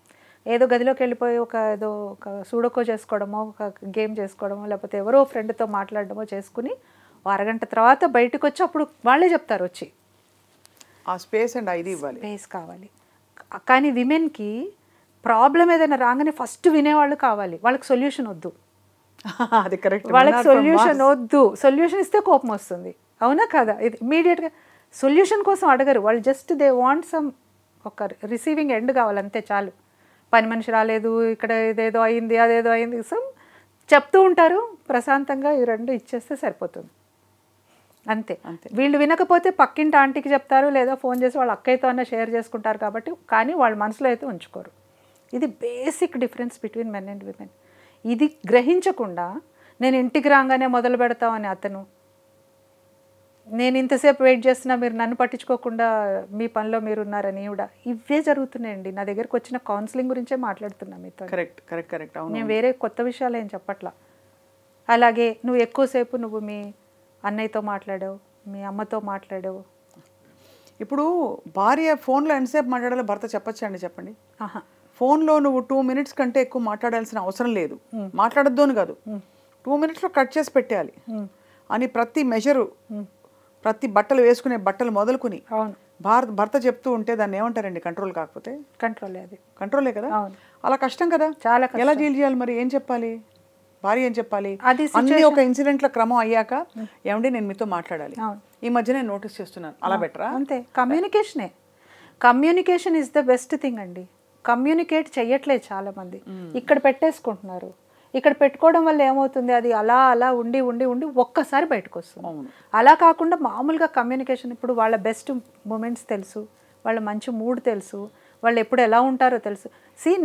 ఏదో గదిలోకి వెళ్ళిపోయి ఏదో ఒక సూడోకో చేసుకోవడమో, ఒక గేమ్ చేసుకోవడమో, లేకపోతే ఎవరో ఫ్రెండ్తో మాట్లాడడమో చేసుకుని అరగంట తర్వాత బయటకు వచ్చి అప్పుడు వాళ్ళే చెప్తారు వచ్చి ఆ స్పేస్ అండ్ ఇది ఇవ్వాలి, స్పేస్ కావాలి. కానీ విమెన్కి ప్రాబ్లం ఏదైనా రాగానే ఫస్ట్ వినేవాళ్ళు కావాలి, వాళ్ళకి సొల్యూషన్ వద్దు. అది కరెక్ట్, వాళ్ళకి సొల్యూషన్ వద్దు, సొల్యూషన్ ఇస్తే కోపం వస్తుంది, అవునా కదా. ఇది ఇమీడియట్గా సొల్యూషన్ కోసం అడగరు వాళ్ళు, జస్ట్ దే వాంట్ సమ్ ఒక రిసీవింగ్ ఎండ్ కావాలి అంతే చాలు. పని మనిషి రాలేదు, ఇక్కడ ఇదేదో అయింది, అదేదో అయింది, సమ్ చెప్తూ ఉంటారు, ప్రశాంతంగా ఈ రెండు ఇచ్చేస్తే సరిపోతుంది అంతే. వీళ్ళు వినకపోతే పక్కింటి ఆంటీకి చెప్తారు, లేదా ఫోన్ చేసి వాళ్ళ అక్కయ్యతో అన్న షేర్ చేసుకుంటారు కాబట్టి, కానీ వాళ్ళ మనసులో అయితే ఉంచుకోరు. ఇది basic difference between men and women. ఇది గ్రహించకుండా నేను ఇంటికి రాగానే మొదలు పెడతామని అతను, నేను ఇంతసేపు వెయిట్ చేస్తున్నా మీరు నన్ను పట్టించుకోకుండా మీ పనిలో మీరు ఉన్నారని కూడా, ఇవే జరుగుతున్నాయండి. నా దగ్గరకు వచ్చిన కౌన్సిలింగ్ గురించే మాట్లాడుతున్నా మీతో. కరెక్ట్. నేను వేరే కొత్త విషయాలు ఏం చెప్పట్లా. అలాగే నువ్వు ఎక్కువసేపు నువ్వు మీ అన్నయ్యతో మాట్లాడావు, మీ అమ్మతో మాట్లాడావు. ఇప్పుడు భార్య ఫోన్లో ఎంతసేపు మాట్లాడాలో భర్త చెప్పచ్చండి, చెప్పండి. ఫోన్లో నువ్వు 2 minutes కంటే ఎక్కువ మాట్లాడాల్సిన అవసరం లేదు, మాట్లాడద్దు అని కాదు, 2 minutesలో కట్ చేసి పెట్టేయాలి అని ప్రతి మెజరు, ప్రతి బట్టలు వేసుకునే బట్టలు మొదలుకుని భర్త చెప్తూ ఉంటే దాన్ని ఏమంటారండి? కంట్రోల్ కాకపోతే కంట్రోలే కదా. అలా కష్టం కదా, చాలా ఎలా డీల్ చేయాలి మరి? ఏం చెప్పాలి భార్య, ఏం చెప్పాలి? అన్ని ఒక ఇన్సిడెంట్ల క్రమం అయ్యాక, ఏమండి నేను మీతో మాట్లాడాలి, ఈ మధ్య నేను నోటీస్ చేస్తున్నాను, అలా బెటరా? అంతే. Communication is the best thing అండి. కమ్యూనికేట్ చెయ్యట్లేదు చాలామంది, ఇక్కడ పెట్టేసుకుంటున్నారు. ఇక్కడ పెట్టుకోవడం వల్ల ఏమవుతుంది, అది అలా అలా ఉండి ఉండి ఉండి ఒక్కసారి బయటకు వస్తుంది. అలా కాకుండా మామూలుగా కమ్యూనికేషన్, ఇప్పుడు వాళ్ళ బెస్ట్ మూమెంట్స్ తెలుసు, వాళ్ళ మంచి మూడ్ తెలుసు, వాళ్ళు ఎప్పుడు ఎలా ఉంటారో తెలుసు.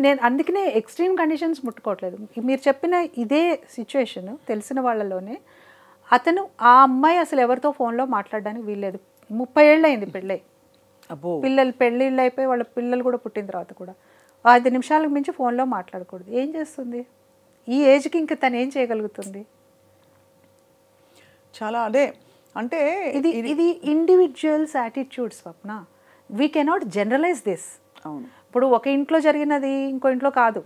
నేను అందుకనే ఎక్స్ట్రీమ్ కండిషన్స్ ముట్టుకోవట్లేదు. మీరు చెప్పిన ఇదే సిచ్యువేషన్ తెలిసిన వాళ్ళలోనే అతను, ఆ అమ్మాయి అసలు ఎవరితో ఫోన్లో మాట్లాడడానికి వీల్లేదు, 30 ఏళ్ళు అయింది పెళ్ళై, పిల్లలు పెళ్ళిళ్ళు అయిపోయి వాళ్ళ పిల్లలు కూడా పుట్టిన తర్వాత కూడా 5 నిమిషాలకు మించి ఫోన్లో మాట్లాడకూడదు. ఏం చేస్తుంది ఈ ఏజ్కి? ఇంకా తను ఏం చేయగలుగుతుంది? చాలా అదే అంటే ఇది individuals attitude Swapna. We cannot generalize this. ఇప్పుడు ఒక ఇంట్లో జరిగినది ఇంకో ఇంట్లో కాదు,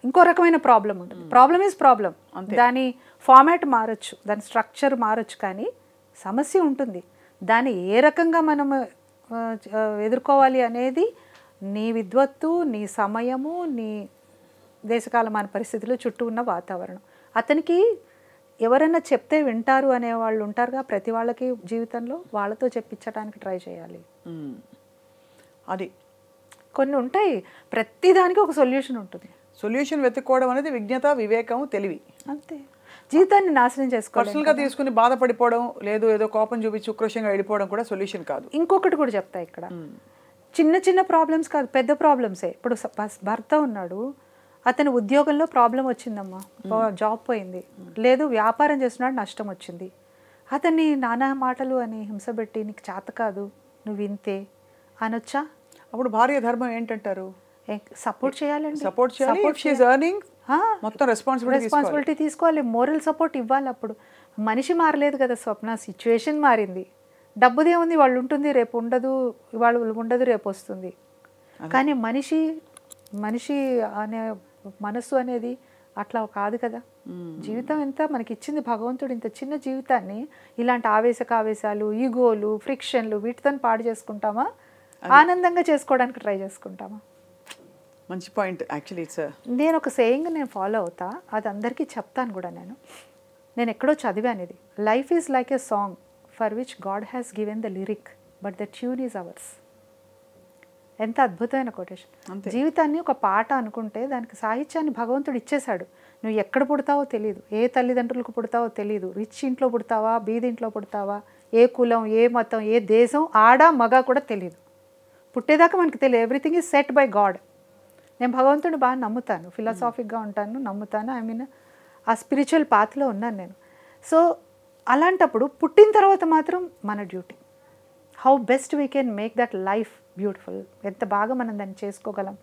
ఇంకో రకమైన ప్రాబ్లం ఉంటుంది. ప్రాబ్లం ఈజ్ ప్రాబ్లం, దాని ఫార్మాట్ మారచ్చు, దాని స్ట్రక్చర్ మారచ్చు, కానీ సమస్య ఉంటుంది. దాన్ని ఏ రకంగా మనం ఎదుర్కోవాలి అనేది నీ విద్వత్తు, నీ సమయము, నీ దేశకాలమాన పరిస్థితులు, చుట్టూ ఉన్న వాతావరణం. అతనికి ఎవరైనా చెప్తే వింటారు అనేవాళ్ళు ఉంటారుగా ప్రతి వాళ్ళకి జీవితంలో, వాళ్ళతో చెప్పించడానికి ట్రై చేయాలి. అది కొన్ని ఉంటాయి, ప్రతిదానికి ఒక సొల్యూషన్ ఉంటుంది. సొల్యూషన్ వెతుక్కోవడం అనేది విజ్ఞత, వివేకం, తెలివి. అంతే. జీవితాన్ని నాశనం చేసుకోవాలి. పర్సనల్గా తీసుకుని బాధపడిపోవడం లేదు, ఏదో కోపం చూపించి ఉక్రోషంగా వెళ్ళిపోవడం కూడా సొల్యూషన్ కాదు. ఇంకొకటి కూడా చెప్తా ఇక్కడ, చిన్న చిన్న ప్రాబ్లమ్స్ కాదు, పెద్ద ప్రాబ్లమ్సే. ఇప్పుడు భర్త ఉన్నాడు, అతని ఉద్యోగంలో ప్రాబ్లం వచ్చిందమ్మా, జాబ్ పోయింది, లేదు వ్యాపారం చేస్తున్నాడు నష్టం వచ్చింది, అతన్ని నానా మాటలు అని హింసబెట్టి నీకు చేత కాదు నువ్వు ఇంతే అనొచ్చా? అప్పుడు భార్య ధర్మం ఏంటంటారు? సపోర్ట్ చేయాలండి, సపోర్ట్ చేయాలి. ఇఫ్ షీ ఇస్ ఎర్నింగ్ మొత్తం రెస్పాన్సిబిలిటీ తీసుకోవాలి, మోరల్ సపోర్ట్ ఇవ్వాలి. అప్పుడు మనిషి మారలేదు కదా స్వప్న, సిచ్యువేషన్ మారింది. డబ్బుదే ఉంది, వాళ్ళు ఉంటుంది రేపు ఉండదు, వాళ్ళు ఉండదు రేపు వస్తుంది. కానీ మనిషి అనే మనస్సు అనేది అట్లా కాదు కదా. జీవితం ఎంత మనకి ఇచ్చింది భగవంతుడు, ఇంత చిన్న జీవితాన్ని ఇలాంటి ఆవేశాలు, ఈగోలు, ఫ్రిక్షన్లు వీటితో పాడు చేసుకుంటామా, ఆనందంగా చేసుకోవడానికి ట్రై చేసుకుంటామా? మంచి పాయింట్ యాక్చువల్లీ. ఇట్స్ నేను ఒక సేయింగ్ నేను ఫాలో అవుతా, అది అందరికీ చెప్తాను కూడా. నేను ఎక్కడో చదివాను ఇది, life is like a song for which God has given the lyric but the tune is ours. ఎంత అద్భుతమైన కొటేషన్. జీవితాన్ని ఒక పాట అనుకుంటే దానికి సాహిత్యాన్ని భగవంతుడు ఇచ్చేశాడు. నువ్వు ఎక్కడ పుడతావో తెలియదు, ఏ తల్లిదండ్రులకు పుడతావో తెలియదు, రిచ్ ఇంట్లో పుడతావా, బీదింట్లో పుడతావా, ఏ కులం, ఏ మతం, ఏ దేశం, ఆడ మగ కూడా తెలియదు. పుట్టేదాకా మనకు తెలియదు. Everything is set by God. నేను భగవంతుడిని బాగా నమ్ముతాను, ఫిలాసాఫిక్గా ఉంటాను, నమ్ముతాను. ఐ మీన్ ఆ స్పిరిచువల్ పాత్లో ఉన్నాను నేను. సో అలాంటప్పుడు పుట్టిన తర్వాత మాత్రం మన duty, how best we can make that life beautiful, ఎంత బాగా మనం దాన్ని చేసుకోగలం,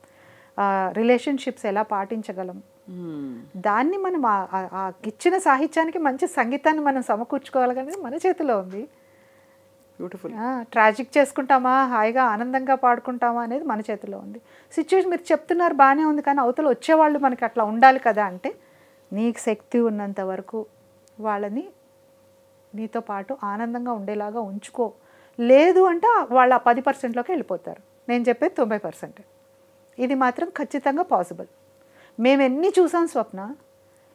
రిలేషన్షిప్స్ ఎలా పాటించగలం, దాన్ని మనం ఇచ్చిన సాహిత్యానికి మంచి సంగీతాన్ని మనం సమకూర్చుకోగలగనేది మన చేతిలో ఉంది. బ్యూటిఫుల్. ట్రాజిక్ చేసుకుంటామా, హాయిగా ఆనందంగా పాడుకుంటామా అనేది మన చేతిలో ఉంది. సిచ్యువేషన్ మీరు చెప్తున్నారు బాగానే ఉంది, కానీ అవతల వచ్చేవాళ్ళు మనకి అట్లా ఉండాలి కదా అంటే, నీకు శక్తి ఉన్నంత వరకు వాళ్ళని నీతో పాటు ఆనందంగా ఉండేలాగా ఉంచుకో. లేదు అంటే వాళ్ళు ఆ 10%లోకి వెళ్ళిపోతారు. నేను చెప్పేది 90%. ఇది మాత్రం ఖచ్చితంగా పాసిబుల్. మేము ఎన్ని చూసాం స్వప్న,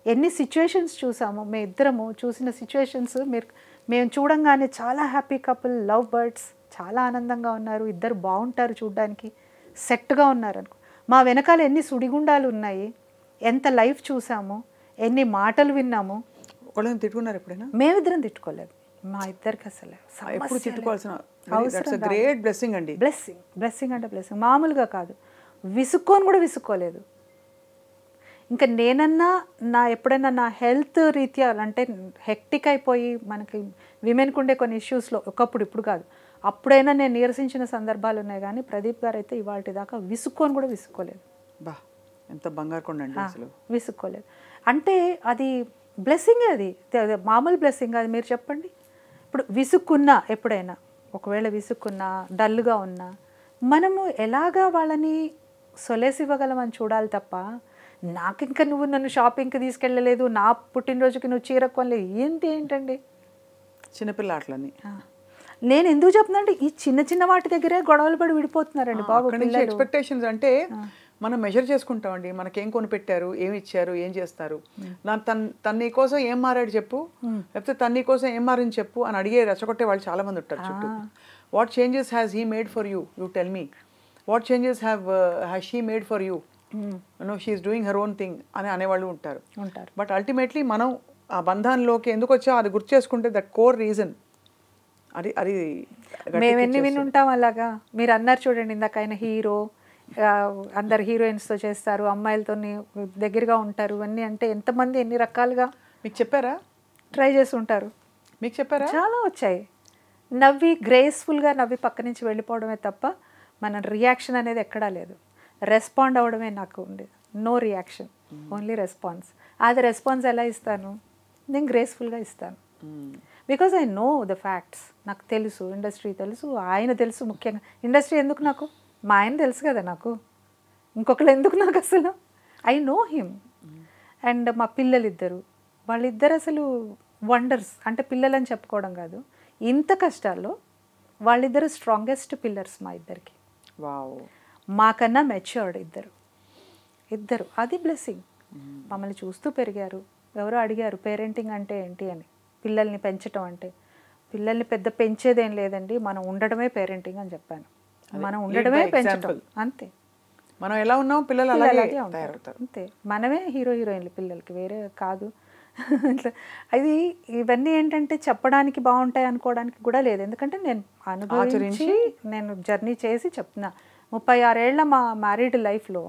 ఎన్ని సిచ్యువేషన్స్ చూసాము, మేము ఇద్దరము చూసిన సిచ్యువేషన్స్ మేము చూడంగానే చాలా హ్యాపీ కపుల్, లవ్ బర్డ్స్, చాలా ఆనందంగా ఉన్నారు, ఇద్దరు బాగుంటారు, చూడడానికి సెట్గా ఉన్నారు అనుకో. మా వెనకాల ఎన్ని సుడిగుండాలు ఉన్నాయి, ఎంత లైఫ్ చూసాము, ఎన్ని మాటలు విన్నాము. వాళ్ళని తిట్టుకున్నారు ఎప్పుడైనా? మేమిద్దరం తిట్టుకోలేదు, మా ఇద్దరికి అసలు ఎప్పుడు తిట్టుకోవాల్సిన గ్రేట్ బ్లెస్సింగ్ అండి. బ్లెస్సింగ్ అంటే బ్లెస్సింగ్ మామూలుగా కాదు. విసుక్కొని కూడా విసుక్కోలేదు. ఇంకా నేనన్నా ఎప్పుడైనా నా హెల్త్ రీత్యా అంటే హెక్టిక్ అయిపోయి మనకి విమెన్కి ఉండే కొన్ని ఇష్యూస్లో ఒకప్పుడు, ఇప్పుడు కాదు, అప్పుడైనా నేను నీరసించిన సందర్భాలు ఉన్నాయి. కానీ ప్రదీప్ గారు అయితే ఇవాళ దాకా విసుక్కొని కూడా విసుక్కోలేదు. బా, ఎంత బంగారు కొండ అండి అసలు. విసుక్కోలేదు అంటే అది బ్లెస్సింగే, అది మామూలు బ్లెస్సింగ్. అది మీరు చెప్పండి. ఇప్పుడు విసుక్కున్నా, ఎప్పుడైనా ఒకవేళ విసుక్కున్నా, డల్గా ఉన్నా, మనము ఎలాగా వాళ్ళని సొలేసి ఇవ్వగలమని చూడాలి తప్ప, నాకు ఇంకా నువ్వు నన్ను షాపింగ్కి తీసుకెళ్ళలేదు, నా పుట్టినరోజుకి నువ్వు చీర కొనలేదు, ఏంటండి చిన్నపిల్ల ఆటలని. నేను ఎందుకు చెప్తున్నా అంటే ఈ చిన్న చిన్న వాటి దగ్గరే గొడవలు పడి విడిపోతున్నారండి బాబు. ఎక్స్పెక్టేషన్స్ అంటే మనం మెజర్ చేసుకుంటామండి, మనకేం కొనిపెట్టారు, ఏమి ఇచ్చారు, ఏం చేస్తారు, తన నీ కోసం ఏం మారాడు చెప్పు, లేకపోతే తన నీ కోసం ఏం మారని చెప్పు అని అడిగే రెచ్చగొట్టే వాళ్ళు చాలా మంది ఉంటారు చుట్టూ. What changes has he made for you, you tell me. What changes has she made for you, no she is doing her own thing అని అనేవాళ్ళు ఉంటారు. బట్ అల్టిమేట్లీ మనం ఆ బంధాల్లోకి ఎందుకు వచ్చా అది గుర్తు చేసుకుంటే దట్ కోర్ రీజన్ అది మేము ఎన్ని విని ఉంటాం అలాగా. మీరు అన్నారు చూడండి ఇందాక, ఆయన హీరో, అందరు హీరోయిన్స్తో చేస్తారు, అమ్మాయిలతో దగ్గరగా ఉంటారు అన్నీ. అంటే ఎంతమంది ఎన్ని రకాలుగా మీకు చెప్పారా, ట్రై చేసి ఉంటారు. మీకు చెప్పారా? చాలా వచ్చాయి. నవ్వి గ్రేస్ఫుల్గా నవ్వి పక్క నుంచి వెళ్ళిపోవడమే తప్ప మన రియాక్షన్ అనేది ఎక్కడా లేదు. రెస్పాండ్ అవ్వడమే నాకు ఉండేది. No reaction, only response. అది రెస్పాన్స్ ఎలా ఇస్తాను, నేను గ్రేస్ఫుల్గా ఇస్తాను. Because I know the facts. నాకు తెలుసు, ఇండస్ట్రీ తెలుసు, ఆయన తెలుసు. ముఖ్యంగా ఇండస్ట్రీ ఎందుకు నాకు, మా ఆయన తెలుసు కదా నాకు, ఇంకొకరు ఎందుకు నాకు అసలు. I know him. అండ్ మా పిల్లలిద్దరు, వాళ్ళిద్దరు అసలు వండర్స్. అంటే పిల్లలని చెప్పుకోవడం కాదు, ఇంత కష్టాల్లో వాళ్ళిద్దరు స్ట్రాంగెస్ట్ పిల్లర్స్ మా ఇద్దరికి. వావ్. మాకన్నా మెచ్యూర్డ్ ఇద్దరు. అది బ్లెస్సింగ్. మమ్మల్ని చూస్తూ పెరిగారు. ఎవరో అడిగారు పేరెంటింగ్ అంటే ఏంటి అని, పిల్లల్ని పెంచడం అంటే. పిల్లల్ని పెద్ద పెంచేదేం లేదండి, మనం ఉండడమే పేరెంటింగ్ అని చెప్పాను. మనం ఉండడమే పెంచడం, అంతే. మనం ఎలా ఉన్నాం పిల్లలు పిల్లలు అలాగే అలాగే ఉంటారు. తయారవుతారు. అంతే, మనమే హీరో హీరోయిన్లు పిల్లలకి, వేరే కాదు. ఇట్లా అది ఇవన్నీ ఏంటంటే చెప్పడానికి బాగుంటాయి అనుకోవడానికి కూడా లేదు. ఎందుకంటే నేను అనుభవించి నేను జర్నీ చేసి చెప్తున్నా. 36 ఏళ్ల మా మ్యారీడ్ లైఫ్లో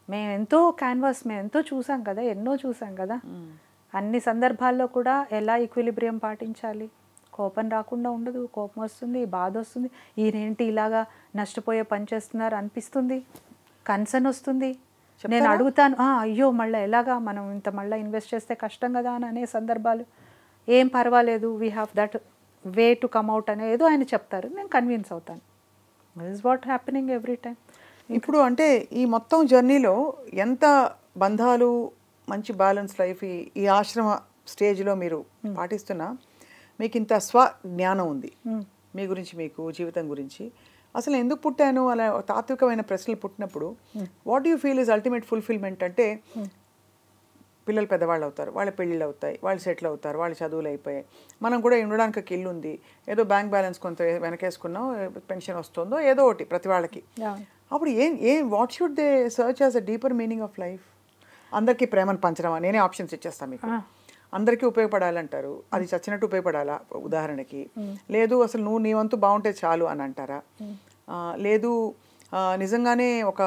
మేము ఎంతో క్యాన్వాస్, మేము ఎంతో చూసాం కదా, ఎన్నో చూసాం కదా. అన్ని సందర్భాల్లో కూడా ఎలా ఈక్విలిబ్రియం పాటించాలి, కోపం రాకుండా ఉండదు, కోపం వస్తుంది, బాధ వస్తుంది, ఈయనేంటి ఇలాగా నష్టపోయే పని చేస్తున్నారు అనిపిస్తుంది, కన్సర్న్ వస్తుంది. నేను అడుగుతాను, అయ్యో మళ్ళీ ఎలాగా, మనం ఇంత మళ్ళీ ఇన్వెస్ట్ చేస్తే కష్టం కదా అని అనే సందర్భాలు. ఏం పర్వాలేదు, we have that way to come out అనేది ఆయన చెప్తారు, నేను కన్విన్స్ అవుతాను. This is what happening every time. ఇప్పుడు అంటే ఈ మొత్తం జర్నీలో ఎంత బంధాలు, మంచి బ్యాలెన్స్ లైఫ్ ఈ ఆశ్రమ స్టేజ్లో మీరు పాటిస్తున్నా మీకు ఇంత స్వజ్ఞానం ఉంది మీ గురించి, మీకు జీవితం గురించి. అసలు ఎందుకు పుట్టాను అలా తాత్వికమైన ప్రశ్నలు పుట్టినప్పుడు what you feel is ultimate fulfilment అంటే పిల్లలు పెద్దవాళ్ళు అవుతారు, వాళ్ళ పెళ్ళిళ్ళు అవుతాయి, వాళ్ళు సెటిల్ అవుతారు, వాళ్ళ చదువులు అయిపోయాయి, మనం కూడా ఉండడానికి ఒక ఇల్లు ఉంది, ఏదో బ్యాంక్ బ్యాలెన్స్ కొంత వెనకేసుకున్నాం, పెన్షన్ వస్తుందో ఏదో ఒకటి ప్రతి వాళ్ళకి. అప్పుడు what should they search as a deeper meaning of life? అందరికీ ప్రేమను పంచడమా? నేనే ఆప్షన్స్ ఇచ్చేస్తాను మీకు. అందరికీ ఉపయోగపడాలంటారు, అది చచ్చినట్టు ఉపయోగపడాలా ఉదాహరణకి? లేదు అసలు నువ్వు నీ వంతు బాగుంటే చాలు అని అంటారా? లేదు నిజంగానే ఒక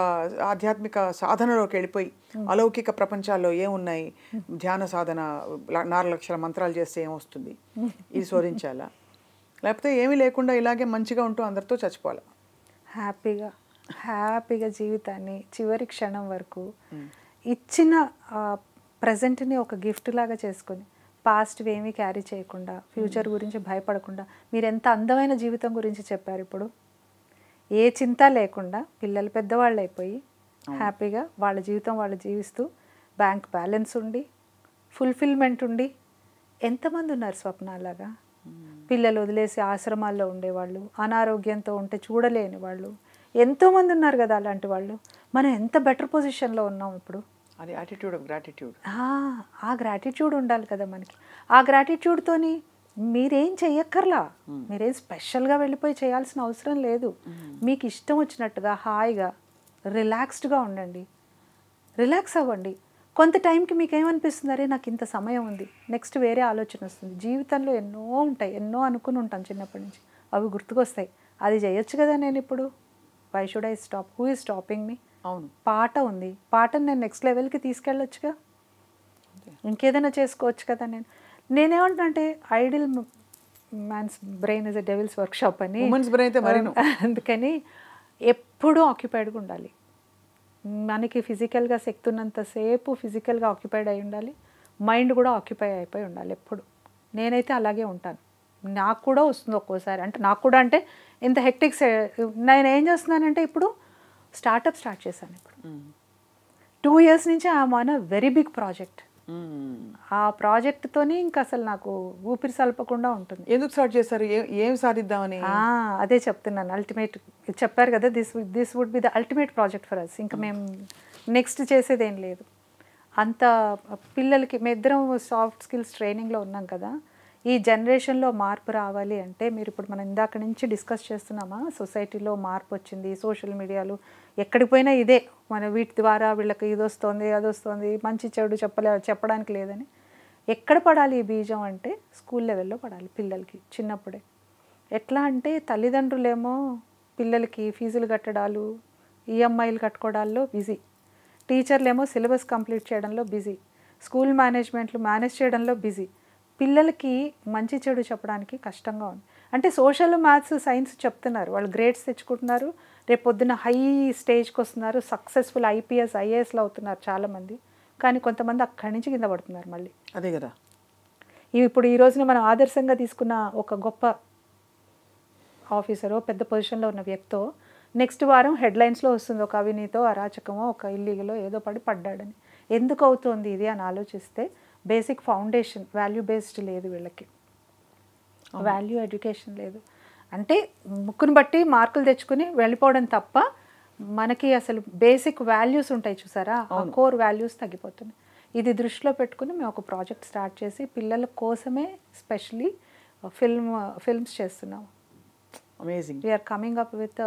ఆధ్యాత్మిక సాధనలోకి వెళ్ళిపోయి అలౌకిక ప్రపంచాల్లో ఏమున్నాయి, ధ్యాన సాధన 4 లక్షల మంత్రాలు చేస్తే ఏమొస్తుంది, ఇది శోధించాలా? లేకపోతే ఏమీ లేకుండా ఇలాగే మంచిగా ఉంటూ అందరితో చచ్చిపోవాలా? హ్యాపీగా జీవితాన్ని చివరి క్షణం వరకు ఇచ్చిన ప్రజెంట్ని ఒక గిఫ్ట్ లాగా చేసుకొని, పాస్ట్ ఏమీ క్యారీ చేయకుండా, ఫ్యూచర్ గురించి భయపడకుండా. మీరు ఎంత అందమైన జీవితం గురించి చెప్పారు ఇప్పుడు. ఏ చింత లేకుండా పిల్లలు పెద్దవాళ్ళు అయిపోయి హ్యాపీగా వాళ్ళ జీవితం వాళ్ళు జీవిస్తూ, బ్యాంక్ బ్యాలెన్స్ ఉండి, ఫుల్ఫిల్మెంట్ ఉండి. ఎంతమంది ఉన్నారు స్వప్నాలాగా? పిల్లలు వదిలేసి ఆశ్రమాల్లో ఉండేవాళ్ళు, అనారోగ్యంతో ఉంటే చూడలేని వాళ్ళు ఎంతోమంది ఉన్నారు కదా అలాంటి వాళ్ళు. మనం ఎంత బెటర్ పొజిషన్లో ఉన్నాం ఇప్పుడు. అది యాటిట్యూడ్ ఆఫ్ గ్రాటిట్యూడ్. ఆ గ్రాటిట్యూడ్ ఉండాలి కదా మనకి. ఆ గ్రాటిట్యూడ్తోని మీరేం చెయ్యక్కర్లా, మీరేం స్పెషల్గా వెళ్ళిపోయి చేయాల్సిన అవసరం లేదు. మీకు ఇష్టం వచ్చినట్టుగా హాయిగా రిలాక్స్డ్గా ఉండండి, రిలాక్స్ అవ్వండి. కొంత టైంకి మీకు ఏమనిపిస్తుంది, అరే నాకు ఇంత సమయం ఉంది, నెక్స్ట్ వేరే ఆలోచన వస్తుంది. జీవితంలో ఎన్నో ఉంటాయి, ఎన్నో అనుకుని ఉంటాం చిన్నప్పటి నుంచి, అవి గుర్తుకొస్తాయి. అది చేయొచ్చు కదా నేను ఇప్పుడు. Why should I stop? Who is stopping me? అవును, పాట ఉంది, పాటను నేను నెక్స్ట్ లెవెల్కి తీసుకెళ్ళొచ్చుగా, ఇంకేదైనా చేసుకోవచ్చు కదా. నేనేమంటున్నా అంటే idle man's brain is a devil's workshop అని. అందుకని ఎప్పుడూ ఆక్యుపైడ్గా ఉండాలి. మనకి ఫిజికల్గా శక్తి ఉన్నంతసేపు ఫిజికల్గా ఆక్యుపైడ్ అయి ఉండాలి, మైండ్ కూడా ఆక్యుపై అయిపోయి ఉండాలి ఎప్పుడు. నేనైతే అలాగే ఉంటాను. నాకు కూడా వస్తుంది ఒక్కోసారి, అంటే నాకు కూడా అంటే ఇంత హెక్టిక్స్. నేను ఏం చేస్తున్నానంటే ఇప్పుడు స్టార్ట్ చేశాను. ఇప్పుడు 2 years నుంచి I'm on a very big project. ఆ ప్రాజెక్ట్తోని ఇంకా అసలు నాకు ఊపిరి సలపకుండా ఉంటుంది. ఎందుకు స్టార్ట్ చేశారు? ఏం సాధిద్దామని? అదే చెప్తున్నాను. అల్టిమేట్ చెప్పారు కదా, this would be the ultimate project for us. ఇంకా మేము నెక్స్ట్ చేసేది ఏం లేదు. అంత పిల్లలకి మేమిద్దరం సాఫ్ట్ స్కిల్స్ ట్రైనింగ్లో ఉన్నాం కదా. ఈ జనరేషన్లో మార్పు రావాలి అంటే, మీరు ఇప్పుడు మనం ఇందాక నుంచి డిస్కస్ చేస్తున్నామా, సొసైటీలో మార్పు వచ్చింది, సోషల్ మీడియాలు ఎక్కడికి పోయినా ఇదే, మన వీటి ద్వారా వీళ్ళకి ఇది వస్తుంది అది వస్తుంది, మంచి చెడు చెప్పడానికి లేదని. ఎక్కడ పడాలి ఈ బీజం అంటే స్కూల్ లెవెల్లో పడాలి పిల్లలకి చిన్నప్పుడే. ఎట్లా అంటే తల్లిదండ్రులేమో పిల్లలకి ఫీజులు కట్టడాలు, ఈఎంఐలు కట్టుకోవడాల్లో బిజీ, టీచర్లేమో సిలబస్ కంప్లీట్ చేయడంలో బిజీ, స్కూల్ మేనేజ్మెంట్లు మేనేజ్ చేయడంలో బిజీ. పిల్లలకి మంచి చెడు చెప్పడానికి కష్టంగా ఉంది. అంటే సోషల్, మ్యాథ్స్, సైన్స్ చెప్తున్నారు, వాళ్ళు గ్రేడ్స్ తెచ్చుకుంటున్నారు, రేపు పొద్దున్న హై స్టేజ్కి వస్తున్నారు, సక్సెస్ఫుల్ ఐపీఎస్ ఐఏఎస్లు అవుతున్నారు చాలామంది. కానీ కొంతమంది అక్కడి నుంచి కింద పడుతున్నారు మళ్ళీ. అదే కదా. ఇప్పుడు ఈ రోజున మనం ఆదర్శంగా తీసుకున్న ఒక గొప్ప ఆఫీసరో పెద్ద పొజిషన్లో ఉన్న వ్యక్తో నెక్స్ట్ వారం హెడ్లైన్స్లో వస్తుంది, ఒక అవినీతో అరాచకమో ఒక ఇల్లీగలో ఏదో పడ్డాడని. ఎందుకు అవుతుంది ఇది అని ఆలోచిస్తే బేసిక్ ఫౌండేషన్ వాల్యూ బేస్డ్ లేదు వీళ్ళకి, వాల్యూ ఎడ్యుకేషన్ లేదు. అంటే ముక్కును బట్టి మార్కులు తెచ్చుకుని వెళ్ళిపోవడం తప్ప మనకి అసలు బేసిక్ వాల్యూస్ ఉంటాయి చూసారా, ఆ కోర్ వాల్యూస్ తగ్గిపోతున్నాయి. ఇది దృష్టిలో పెట్టుకుని మేము ఒక ప్రాజెక్ట్ స్టార్ట్ చేసి పిల్లల కోసమే స్పెషలీ ఫిల్మ్స్ చేస్తున్నాము. Amazing. We are coming up with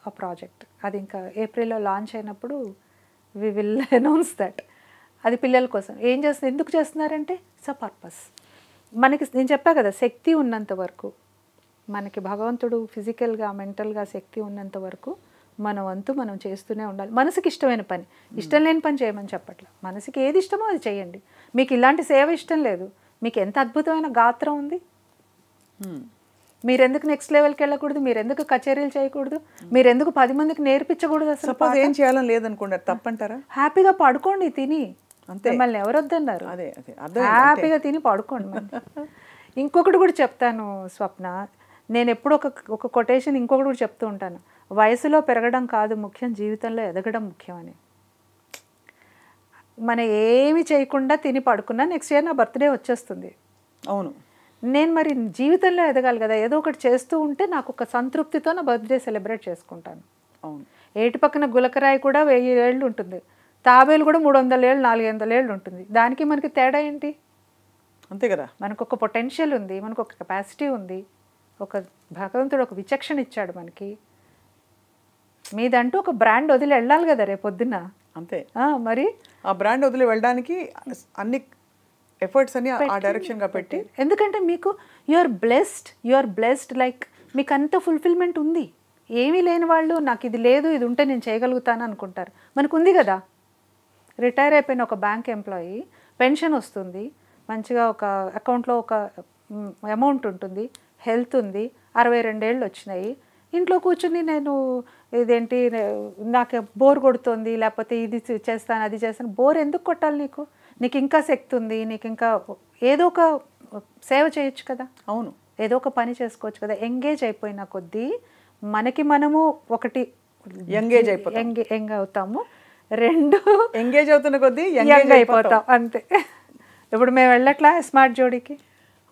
a project. అది ఇంకా ఏప్రిల్లో లాంచ్ అయినప్పుడు వి విల్ అనౌన్స్ దట్. అది పిల్లల కోసం. ఏం చేస్తున్నారు, ఎందుకు చేస్తున్నారంటే ఇట్స్ అ పర్పస్. మనకి నేను చెప్పా కదా, శక్తి ఉన్నంత వరకు, మనకి భగవంతుడు ఫిజికల్గా మెంటల్గా శక్తి ఉన్నంత వరకు మన వంతు మనం చేస్తూనే ఉండాలి. మనసుకి ఇష్టమైన పని, ఇష్టం లేని పని చేయమని చెప్పట్లే. మనసుకి ఏది ఇష్టమో అది చేయండి. మీకు ఇలాంటి సేవ ఇష్టం లేదు, మీకు ఎంత అద్భుతమైన గాత్రం ఉంది, మీరెందుకు నెక్స్ట్ లెవెల్కి వెళ్ళకూడదు, మీరెందుకు కచేరీలు చేయకూడదు, మీరెందుకు 10 మందికి నేర్పించకూడదు? అసలు సపోజ్ ఏం చేయాలని లేదనుకున్నారు, తప్పంటారా? హ్యాపీగా పడుకోండి తిని, అంతే. మిమ్మల్ని ఎవరు వద్దన్నారు? అదే అదే హ్యాపీగా తిని పడుకోండి. ఇంకొకటి కూడా చెప్తాను స్వప్న, నేను ఎప్పుడు ఒక కొటేషన్ ఇంకొకటి కూడా చెప్తూ ఉంటాను. వయసులో పెరగడం కాదు ముఖ్యం, జీవితంలో ఎదగడం ముఖ్యం అని. మనం ఏమి చేయకుండా తిని పడుకున్నా నెక్స్ట్ ఇయర్ నా బర్త్డే వచ్చేస్తుంది. అవును. నేను మరి జీవితంలో ఎదగాలి కదా, ఏదో ఒకటి చేస్తూ ఉంటే నాకు ఒక సంతృప్తితో నా బర్త్డే సెలబ్రేట్ చేసుకుంటాను. అవును. ఏటి పక్కన గులకరాయి కూడా 1000 ఏళ్ళు ఉంటుంది, తాబేలు కూడా 300 ఏళ్ళు 400 ఏళ్ళు ఉంటుంది. దానికి మనకి తేడా ఏంటి? అంతే కదా. మనకు ఒక పొటెన్షియల్ ఉంది, మనకు ఒక కెపాసిటీ ఉంది, ఒక భగవంతుడు ఒక విచక్షణ ఇచ్చాడు మనకి. మీదంటూ ఒక బ్రాండ్ వదిలి వెళ్ళాలి కదా రేపొద్దున. అంతే. మరి ఆ బ్రాండ్ వదిలి వెళ్ళడానికి అన్ని ఎఫర్ట్స్ అన్ని ఆ డైరెక్షన్గా పెట్టి, ఎందుకంటే మీకు యు ఆర్ బ్లెస్డ్ లైక్ మీకు అంత ఫుల్ఫిల్మెంట్ ఉంది. ఏమీ లేని వాళ్ళు నాకు ఇది లేదు, ఇది ఉంటే నేను చేయగలుగుతాను అనుకుంటారు. మనకు ఉంది కదా. రిటైర్ అయిపోయిన ఒక బ్యాంక్ ఎంప్లాయీ, పెన్షన్ వస్తుంది, మంచిగా ఒక అకౌంట్లో ఒక అమౌంట్ ఉంటుంది, హెల్త్ ఉంది, 62 ఏళ్ళు వచ్చినాయి, ఇంట్లో కూర్చుని నేను ఇదేంటి నాకు బోర్ కొడుతుంది, లేకపోతే ఇది చేస్తాను అది చేస్తాను. బోర్ ఎందుకు కొట్టాలి? నీకు ఇంకా శక్తి ఉంది, నీకు ఇంకా ఏదో ఒక సేవ చేయొచ్చు కదా. అవును. ఏదో ఒక పని చేసుకోవచ్చు కదా. ఎంగేజ్ అయిపోయిన కొద్దీ మనకి మనము ఒకటి యంగ్ అవుతాము, 2 ఎంగేజ్ అవుతున్న కొద్దీ యంగ్ అయిపోతాం. అంతే. ఇప్పుడు మేము వెళ్ళట్లా స్మార్ట్ జోడీకి.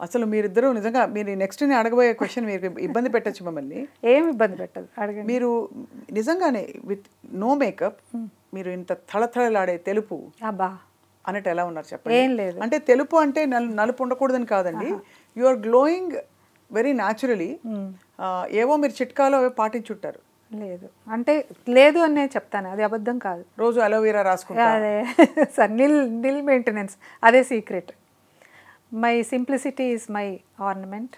అసలు మీరిద్దరూ నిజంగా మీరు నెక్స్ట్ నేను అడగబోయే క్వశ్చన్ మీరు ఇబ్బంది పెట్టచ్చు మమ్మల్ని. ఏం ఇబ్బంది పెట్టదు, అడగండి. మీరు నిజంగానే విత్ నో మేకప్ మీరు ఇంత థళథళలాడే తెలుపు అబ్బా అన్నట్టు ఎలా ఉన్నారు చెప్పండి. ఏం లేదు. అంటే తెలుపు అంటే నలుపు ఉండకూడదని కాదండి, you are glowing very naturally. ఏవో మీరు చిట్కాలో అవే పాటించుంటారు. లేదు అంటే లేదు అని నేను చెప్తాను, అది అబద్ధం కాదు. రోజు అలోవెరా రాసుకుంటారు. అదే సార్, నిల్ మెయింటెనెన్స్, అదే secret. My simplicity is my ornament,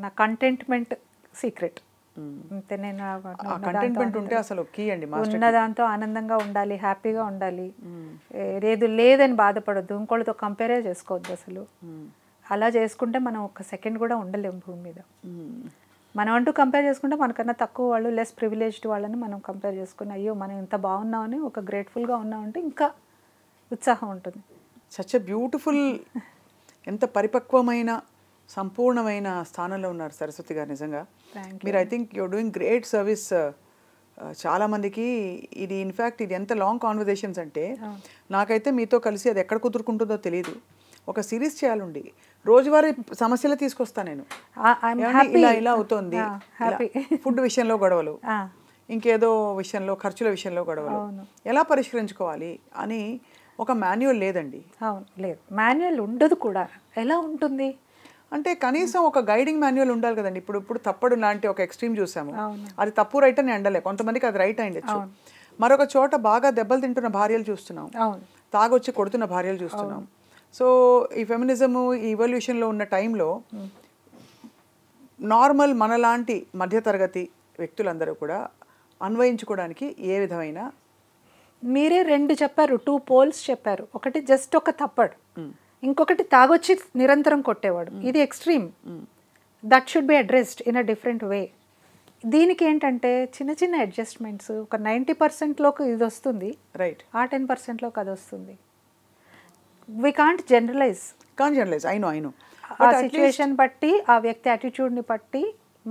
నా కంటెంట్మెంట్ సీక్రెట్. అంతే. నేను కంటెంట్మెంట్ ఉంటే అసలు కీ అండి. ఉన్నదాంతో ఆనందంగా ఉండాలి, హ్యాపీగా ఉండాలి, లేదని బాధపడద్దు, ఇంకోళ్ళతో కంపేరే చేసుకోవద్దు అసలు. అలా చేసుకుంటే మనం ఒక సెకండ్ కూడా ఉండలేము భూమి మీద. మనం అంటూ కంపేర్ చేసుకుంటే మనకన్నా తక్కువ వాళ్ళు, లెస్ ప్రివిలేజ్డ్ వాళ్ళని మనం కంపేర్ చేసుకుని అయ్యో మనం ఇంత బాగున్నామని ఒక గ్రేట్ఫుల్గా ఉన్నామంటే ఇంకా ఉత్సాహం ఉంటుంది. సచ్ ఎ బ్యూటిఫుల్, ఎంత పరిపక్వమైన సంపూర్ణమైన స్థానంలో ఉన్నారు సరస్వతి గారు. నిజంగా మీరు I think you're doing great service చాలామందికి. ఇది ఇన్ఫ్యాక్ట్ ఇది ఎంత లాంగ్ కాన్వర్జేషన్స్ అంటే నాకైతే మీతో కలిసి అది ఎక్కడ కుదురుకుంటుందో తెలియదు. ఒక సిరీస్ చేయాలండి, రోజువారీ సమస్యలు తీసుకొస్తాను నేను. ఇలా అవుతోంది, ఫుడ్ విషయంలో గొడవలు, ఇంకేదో విషయంలో ఖర్చుల విషయంలో గొడవలు, ఎలా పరిష్కరించుకోవాలి అని ఒక మాన్యువల్ లేదండి. అవును, లేదు, మాన్యువల్ ఉండదు కూడా. ఎలా ఉంటుంది అంటే కనీసం ఒక గైడింగ్ మాన్యువల్ ఉండాలి కదండి. ఇప్పుడు తప్పడు లాంటి ఒక ఎక్స్ట్రీమ్ చూసాము, అది తప్పు రైట్ అని అండలే, కొంతమందికి అది రైట్ అయిండొచ్చు. మరొక చోట బాగా దెబ్బలు తింటున్న భార్యలు చూస్తున్నాం, తాగొచ్చి కొడుతున్న భార్యలు చూస్తున్నాం. సో ఈ ఫెమినిజము ఈ ఇవల్యూషన్లో ఉన్న టైంలో నార్మల్ మనలాంటి మధ్యతరగతి వ్యక్తులందరూ కూడా అన్వయించుకోవడానికి ఏ విధమైన, మీరే 2 చెప్పారు, 2 పోల్స్ చెప్పారు. ఒకటి జస్ట్ ఒక తప్పడు, ఇంకొకటి తాగొచ్చి నిరంతరం కొట్టేవాడు. ఇది extreme. That should be addressed in a different way. దీనికి ఏంటంటే చిన్న చిన్న అడ్జస్ట్మెంట్స్. ఒక 90%లోకి ఇది వస్తుంది, రైట్, ఆ 10%లోకి అది వస్తుంది. We can't generalize. I know ఆ సిచ్యువేషన్ బట్టి, ఆ వ్యక్తి యాటిట్యూడ్ని బట్టి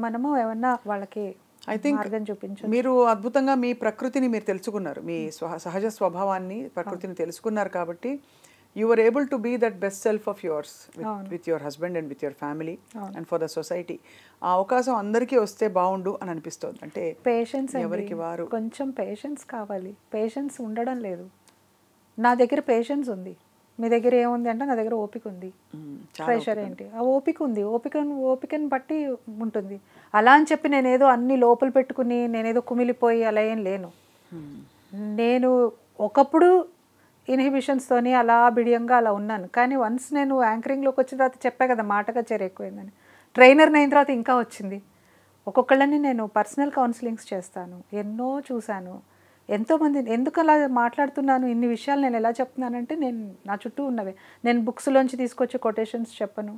మనము ఏమన్నా వాళ్ళకి ఐ థింక్ మార్గం చూపించు. మీరు అద్భుతంగా మీ ప్రకృతిని మీరు తెలుసుకున్నారు, మీ సహజ స్వభావాన్ని ప్రకృతిని తెలుసుకున్నారు కాబట్టి you were able to be that best self of yours with your husband and with your family and for the society. ఆ అవకాశం అందరికీ వస్తే బాగుండు అని అనిపిస్తుంది. అంటే పేషెన్స్, ఎవరికి వారు కొంచెం పేషెన్స్ కావాలి. పేషెన్స్ ఉండడం లేదు. నా దగ్గర పేషెన్స్ ఉంది, మీ దగ్గర ఏముంది అంటే నా దగ్గర ఓపిక ఉంది. ప్రెషర్ ఏంటి? ఆ ఓపిక ఉంది. ఓపికని బట్టి ఉంటుంది. అలా అని చెప్పి నేనేదో అన్ని లోపల పెట్టుకుని నేనేదో కుమిలిపోయి అలా ఏం లేను. నేను ఒకప్పుడు ఇన్హిబిషన్స్తోని అలా బిడియంగా అలా ఉన్నాను. కానీ వన్స్ నేను యాంకరింగ్లోకి వచ్చిన తర్వాత చెప్పా కదా మాటగా చేరు ఎక్కువైందని. ట్రైనర్ని అయిన తర్వాత ఇంకా వచ్చింది. ఒక్కొక్కళ్ళని నేను పర్సనల్ కౌన్సిలింగ్స్ చేస్తాను. ఎన్నో చూశాను. ఎంతోమంది ఎందుకు అలా మాట్లాడుతున్నాను, ఇన్ని విషయాలు నేను ఎలా చెప్తున్నానంటే నేను నా చుట్టూ ఉన్నవే. నేను బుక్స్లోంచి తీసుకొచ్చే కొటేషన్స్ చెప్పను.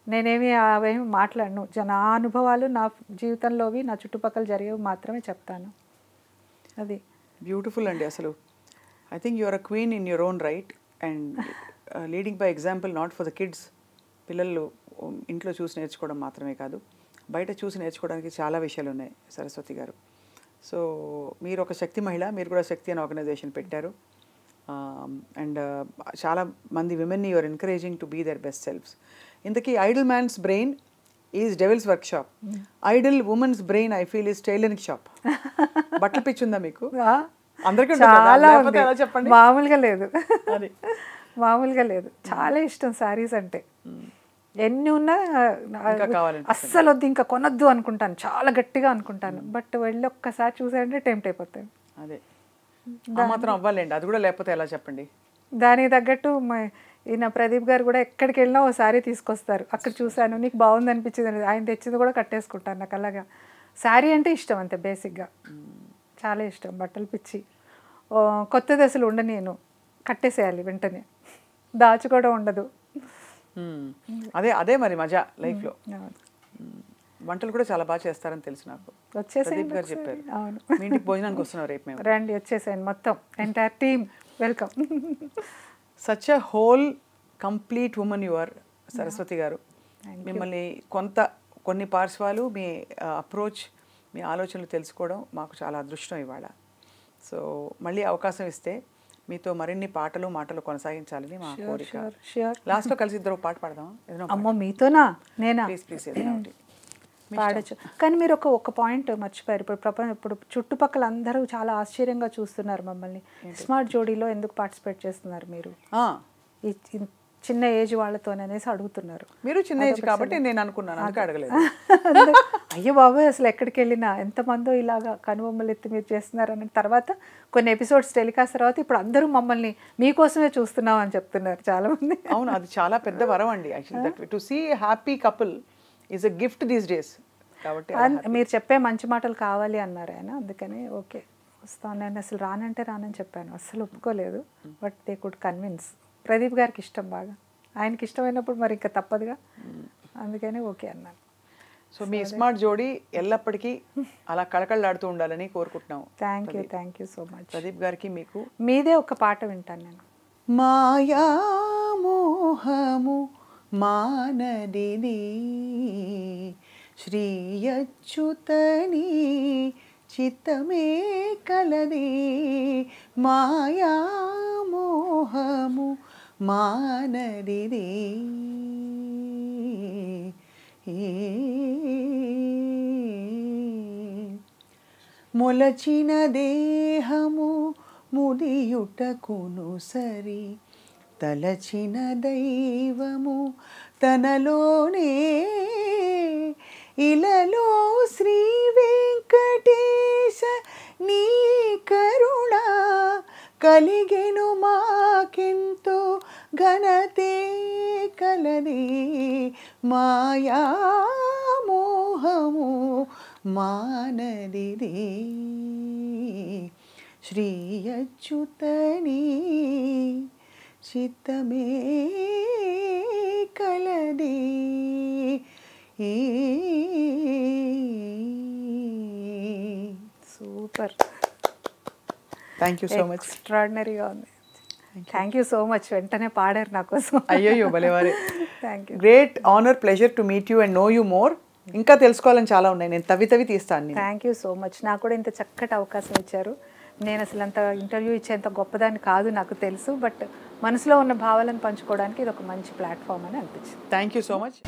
నేనేమి అవేమి మాట్లాడను. నా అనుభవాలు నా జీవితంలోవి నా చుట్టుపక్కల జరిగేవి మాత్రమే చెప్తాను. అది బ్యూటిఫుల్ అండి. అసలు I think you are a queen in your own right and leading by example not for the kids. పిల్లలు ఇంట్లో చూసి నేర్చుకోవడం మాత్రమే కాదు, బయట చూసి నేర్చుకోవడానికి చాలా విషయాలు ఉన్నాయి సరస్వతి గారు. సో మీరు ఒక శక్తి మహిళ, మీరు కూడా శక్తి అనే ఆర్గనైజేషన్ పెట్టారు. అండ్ చాలా మంది విమెన్ని you're encouraging to be their best selfs. ఇంతకీ idle man's brain is devil's workshop, idle women's brain I feel is tailoring shop. బట్టలు పిచ్చుందా మీకు? అందరికీ చెప్పండి. మామూలుగా లేదు, మామూలుగా లేదు. చాలా ఇష్టం శారీస్ అంటే. ఎన్ని ఉన్నా అస్సలు వద్దు ఇంకా కొనొద్దు అనుకుంటాను, చాలా గట్టిగా అనుకుంటాను. బట్ వెళ్ళి ఒక్కసారి చూసారంటే టెంప్ట్ అయిపోతాను. అదే మాత్రం అవ్వాలండి, అది కూడా లేకపోతే ఎలా చెప్పండి. దానికి తగ్గట్టు ఈయన ప్రదీప్ గారు కూడా ఎక్కడికి వెళ్ళినా ఓ శారీ తీసుకొస్తారు. అక్కడ చూశాను, నీకు బాగుంది అనిపించింది, ఆయన తెచ్చింది కూడా కట్టేసుకుంటాను. నాకు అలాగా శారీ అంటే ఇష్టం అంతే, బేసిక్గా చాలా ఇష్టం. బట్టలు పిచ్చి. కొత్తది అసలు ఉండనేను, కట్టేసేయాలి వెంటనే, దాచుకోవడం ఉండదు. అదే అదే మరి మజా లైఫ్లో. వంటలు కూడా చాలా బాగా చేస్తారని తెలుసు నాకు. ప్రదీప్ గారు చెప్పారు. అవును, మీ ఇంటికి భోజనానికి వస్తున్నాం రేపు మేము. రండి, వచ్చేసాను, మొత్తం entire team welcome. Such a whole complete women you are Saraswati గారు. మిమ్మల్ని కొన్ని పార్శ్వాలు, మీ అప్రోచ్, మీ ఆలోచనలు తెలుసుకోవడం మాకు చాలా అదృష్టం ఇవాళ. సో మళ్ళీ అవకాశం ఇస్తే మీతో మరిన్ని మాటలు కొనసాగించాలని మా కోరిక. లాస్ట్లో కలిసి ఇద్దరు పాట పాడదాం. అమ్మో మీతోనా? నేనా? ప్లీజ్ పాడచ్చు. కానీ మీరు ఒక పాయింట్ మర్చిపోయారు. ఇప్పుడు చుట్టుపక్కల అందరూ చాలా ఆశ్చర్యంగా చూస్తున్నారు మమ్మల్ని. స్మార్ట్ జోడీలో ఎందుకు పార్టిసిపేట్ చేస్తున్నారు మీరు, ఈ చిన్న ఏజ్ వాళ్ళతోననేసి అడుగుతున్నారు. మీరు చిన్న ఏజ్ కాబట్టి నేను అనుకున్నాను, అందుకే అడగలేదు. అయ్యో బాబాయ్, అసలు ఎక్కడికి వెళ్ళినా ఎంతమందో ఇలాగా కనుబొమ్మలు ఎత్తి మీరు చేస్తున్నారు అని. తర్వాత కొన్ని ఎపిసోడ్స్ టెలికాస్ట్ తర్వాత ఇప్పుడు అందరూ మమ్మల్ని మీకోసమే చూస్తున్నాం అని చెప్తున్నారు చాలా మంది. అవును, అది చాలా పెద్ద వరం అండి. Actually to see happy couple is a gift these days. కాబట్టి మీరు చెప్పే మంచి మాటలు కావాలి అన్నారు ఆయన, అందుకని ఓకే వస్తాను. నేను అసలు రానని చెప్పాను, అస్సలు ఒప్పుకోలేదు. But they could convince. Pradeep గారికి ఇష్టం బాగా, ఆయనకి ఇష్టమైనప్పుడు మరి ఇంకా తప్పదుగా, అందుకని ఓకే అన్నాను. సో మీ స్మార్ట్ జోడీ ఎల్లప్పటికీ అలా కళకళలాడుతూ ఉండాలని కోరుకుంటున్నాం. Thank you so much. Pradeep గారికి మీకు మీదే ఒక పాట వింటాను నేను. మాయా మోహము మానదిది శ్రీ అచ్యుతని చిత్తమే కలది, మాయా మోహము మానదిది మొలచిన దేహము ముదియుటకును సరి, తలచిన దైవము తనలోనే, ఇలలో శ్రీ వెంకటేశ నీ కరుణ కలిగెను మాకెంతో ఘనతే కలది, మాయా మోహము మానదిది శ్రీ అచ్యుతని చిత్తమే కలది. Super, thank you so much. ఎక్స్ట్రాడినరీగా ఉంది. Thank you so much. వెంటనే పాడారు నా కోసం. అయ్యో భలేవారే. Thank you. Great honour, pleasure to meet you and know you more. ఇంకా తెలుసుకోవాలని చాలా ఉన్నాయి, నేను తవ్వి తీస్తాను. Thank you so much. నాకు కూడా ఇంత చక్కటి అవకాశం ఇచ్చారు. నేను అసలు అంత ఇంటర్వ్యూ ఇచ్చేంత గొప్పదాన్ని కాదు నాకు తెలుసు, బట్ మనసులో ఉన్న భావాలను పంచుకోవడానికి ఇది ఒక మంచి ప్లాట్ఫామ్ అని అనిపించింది. Thank you so much.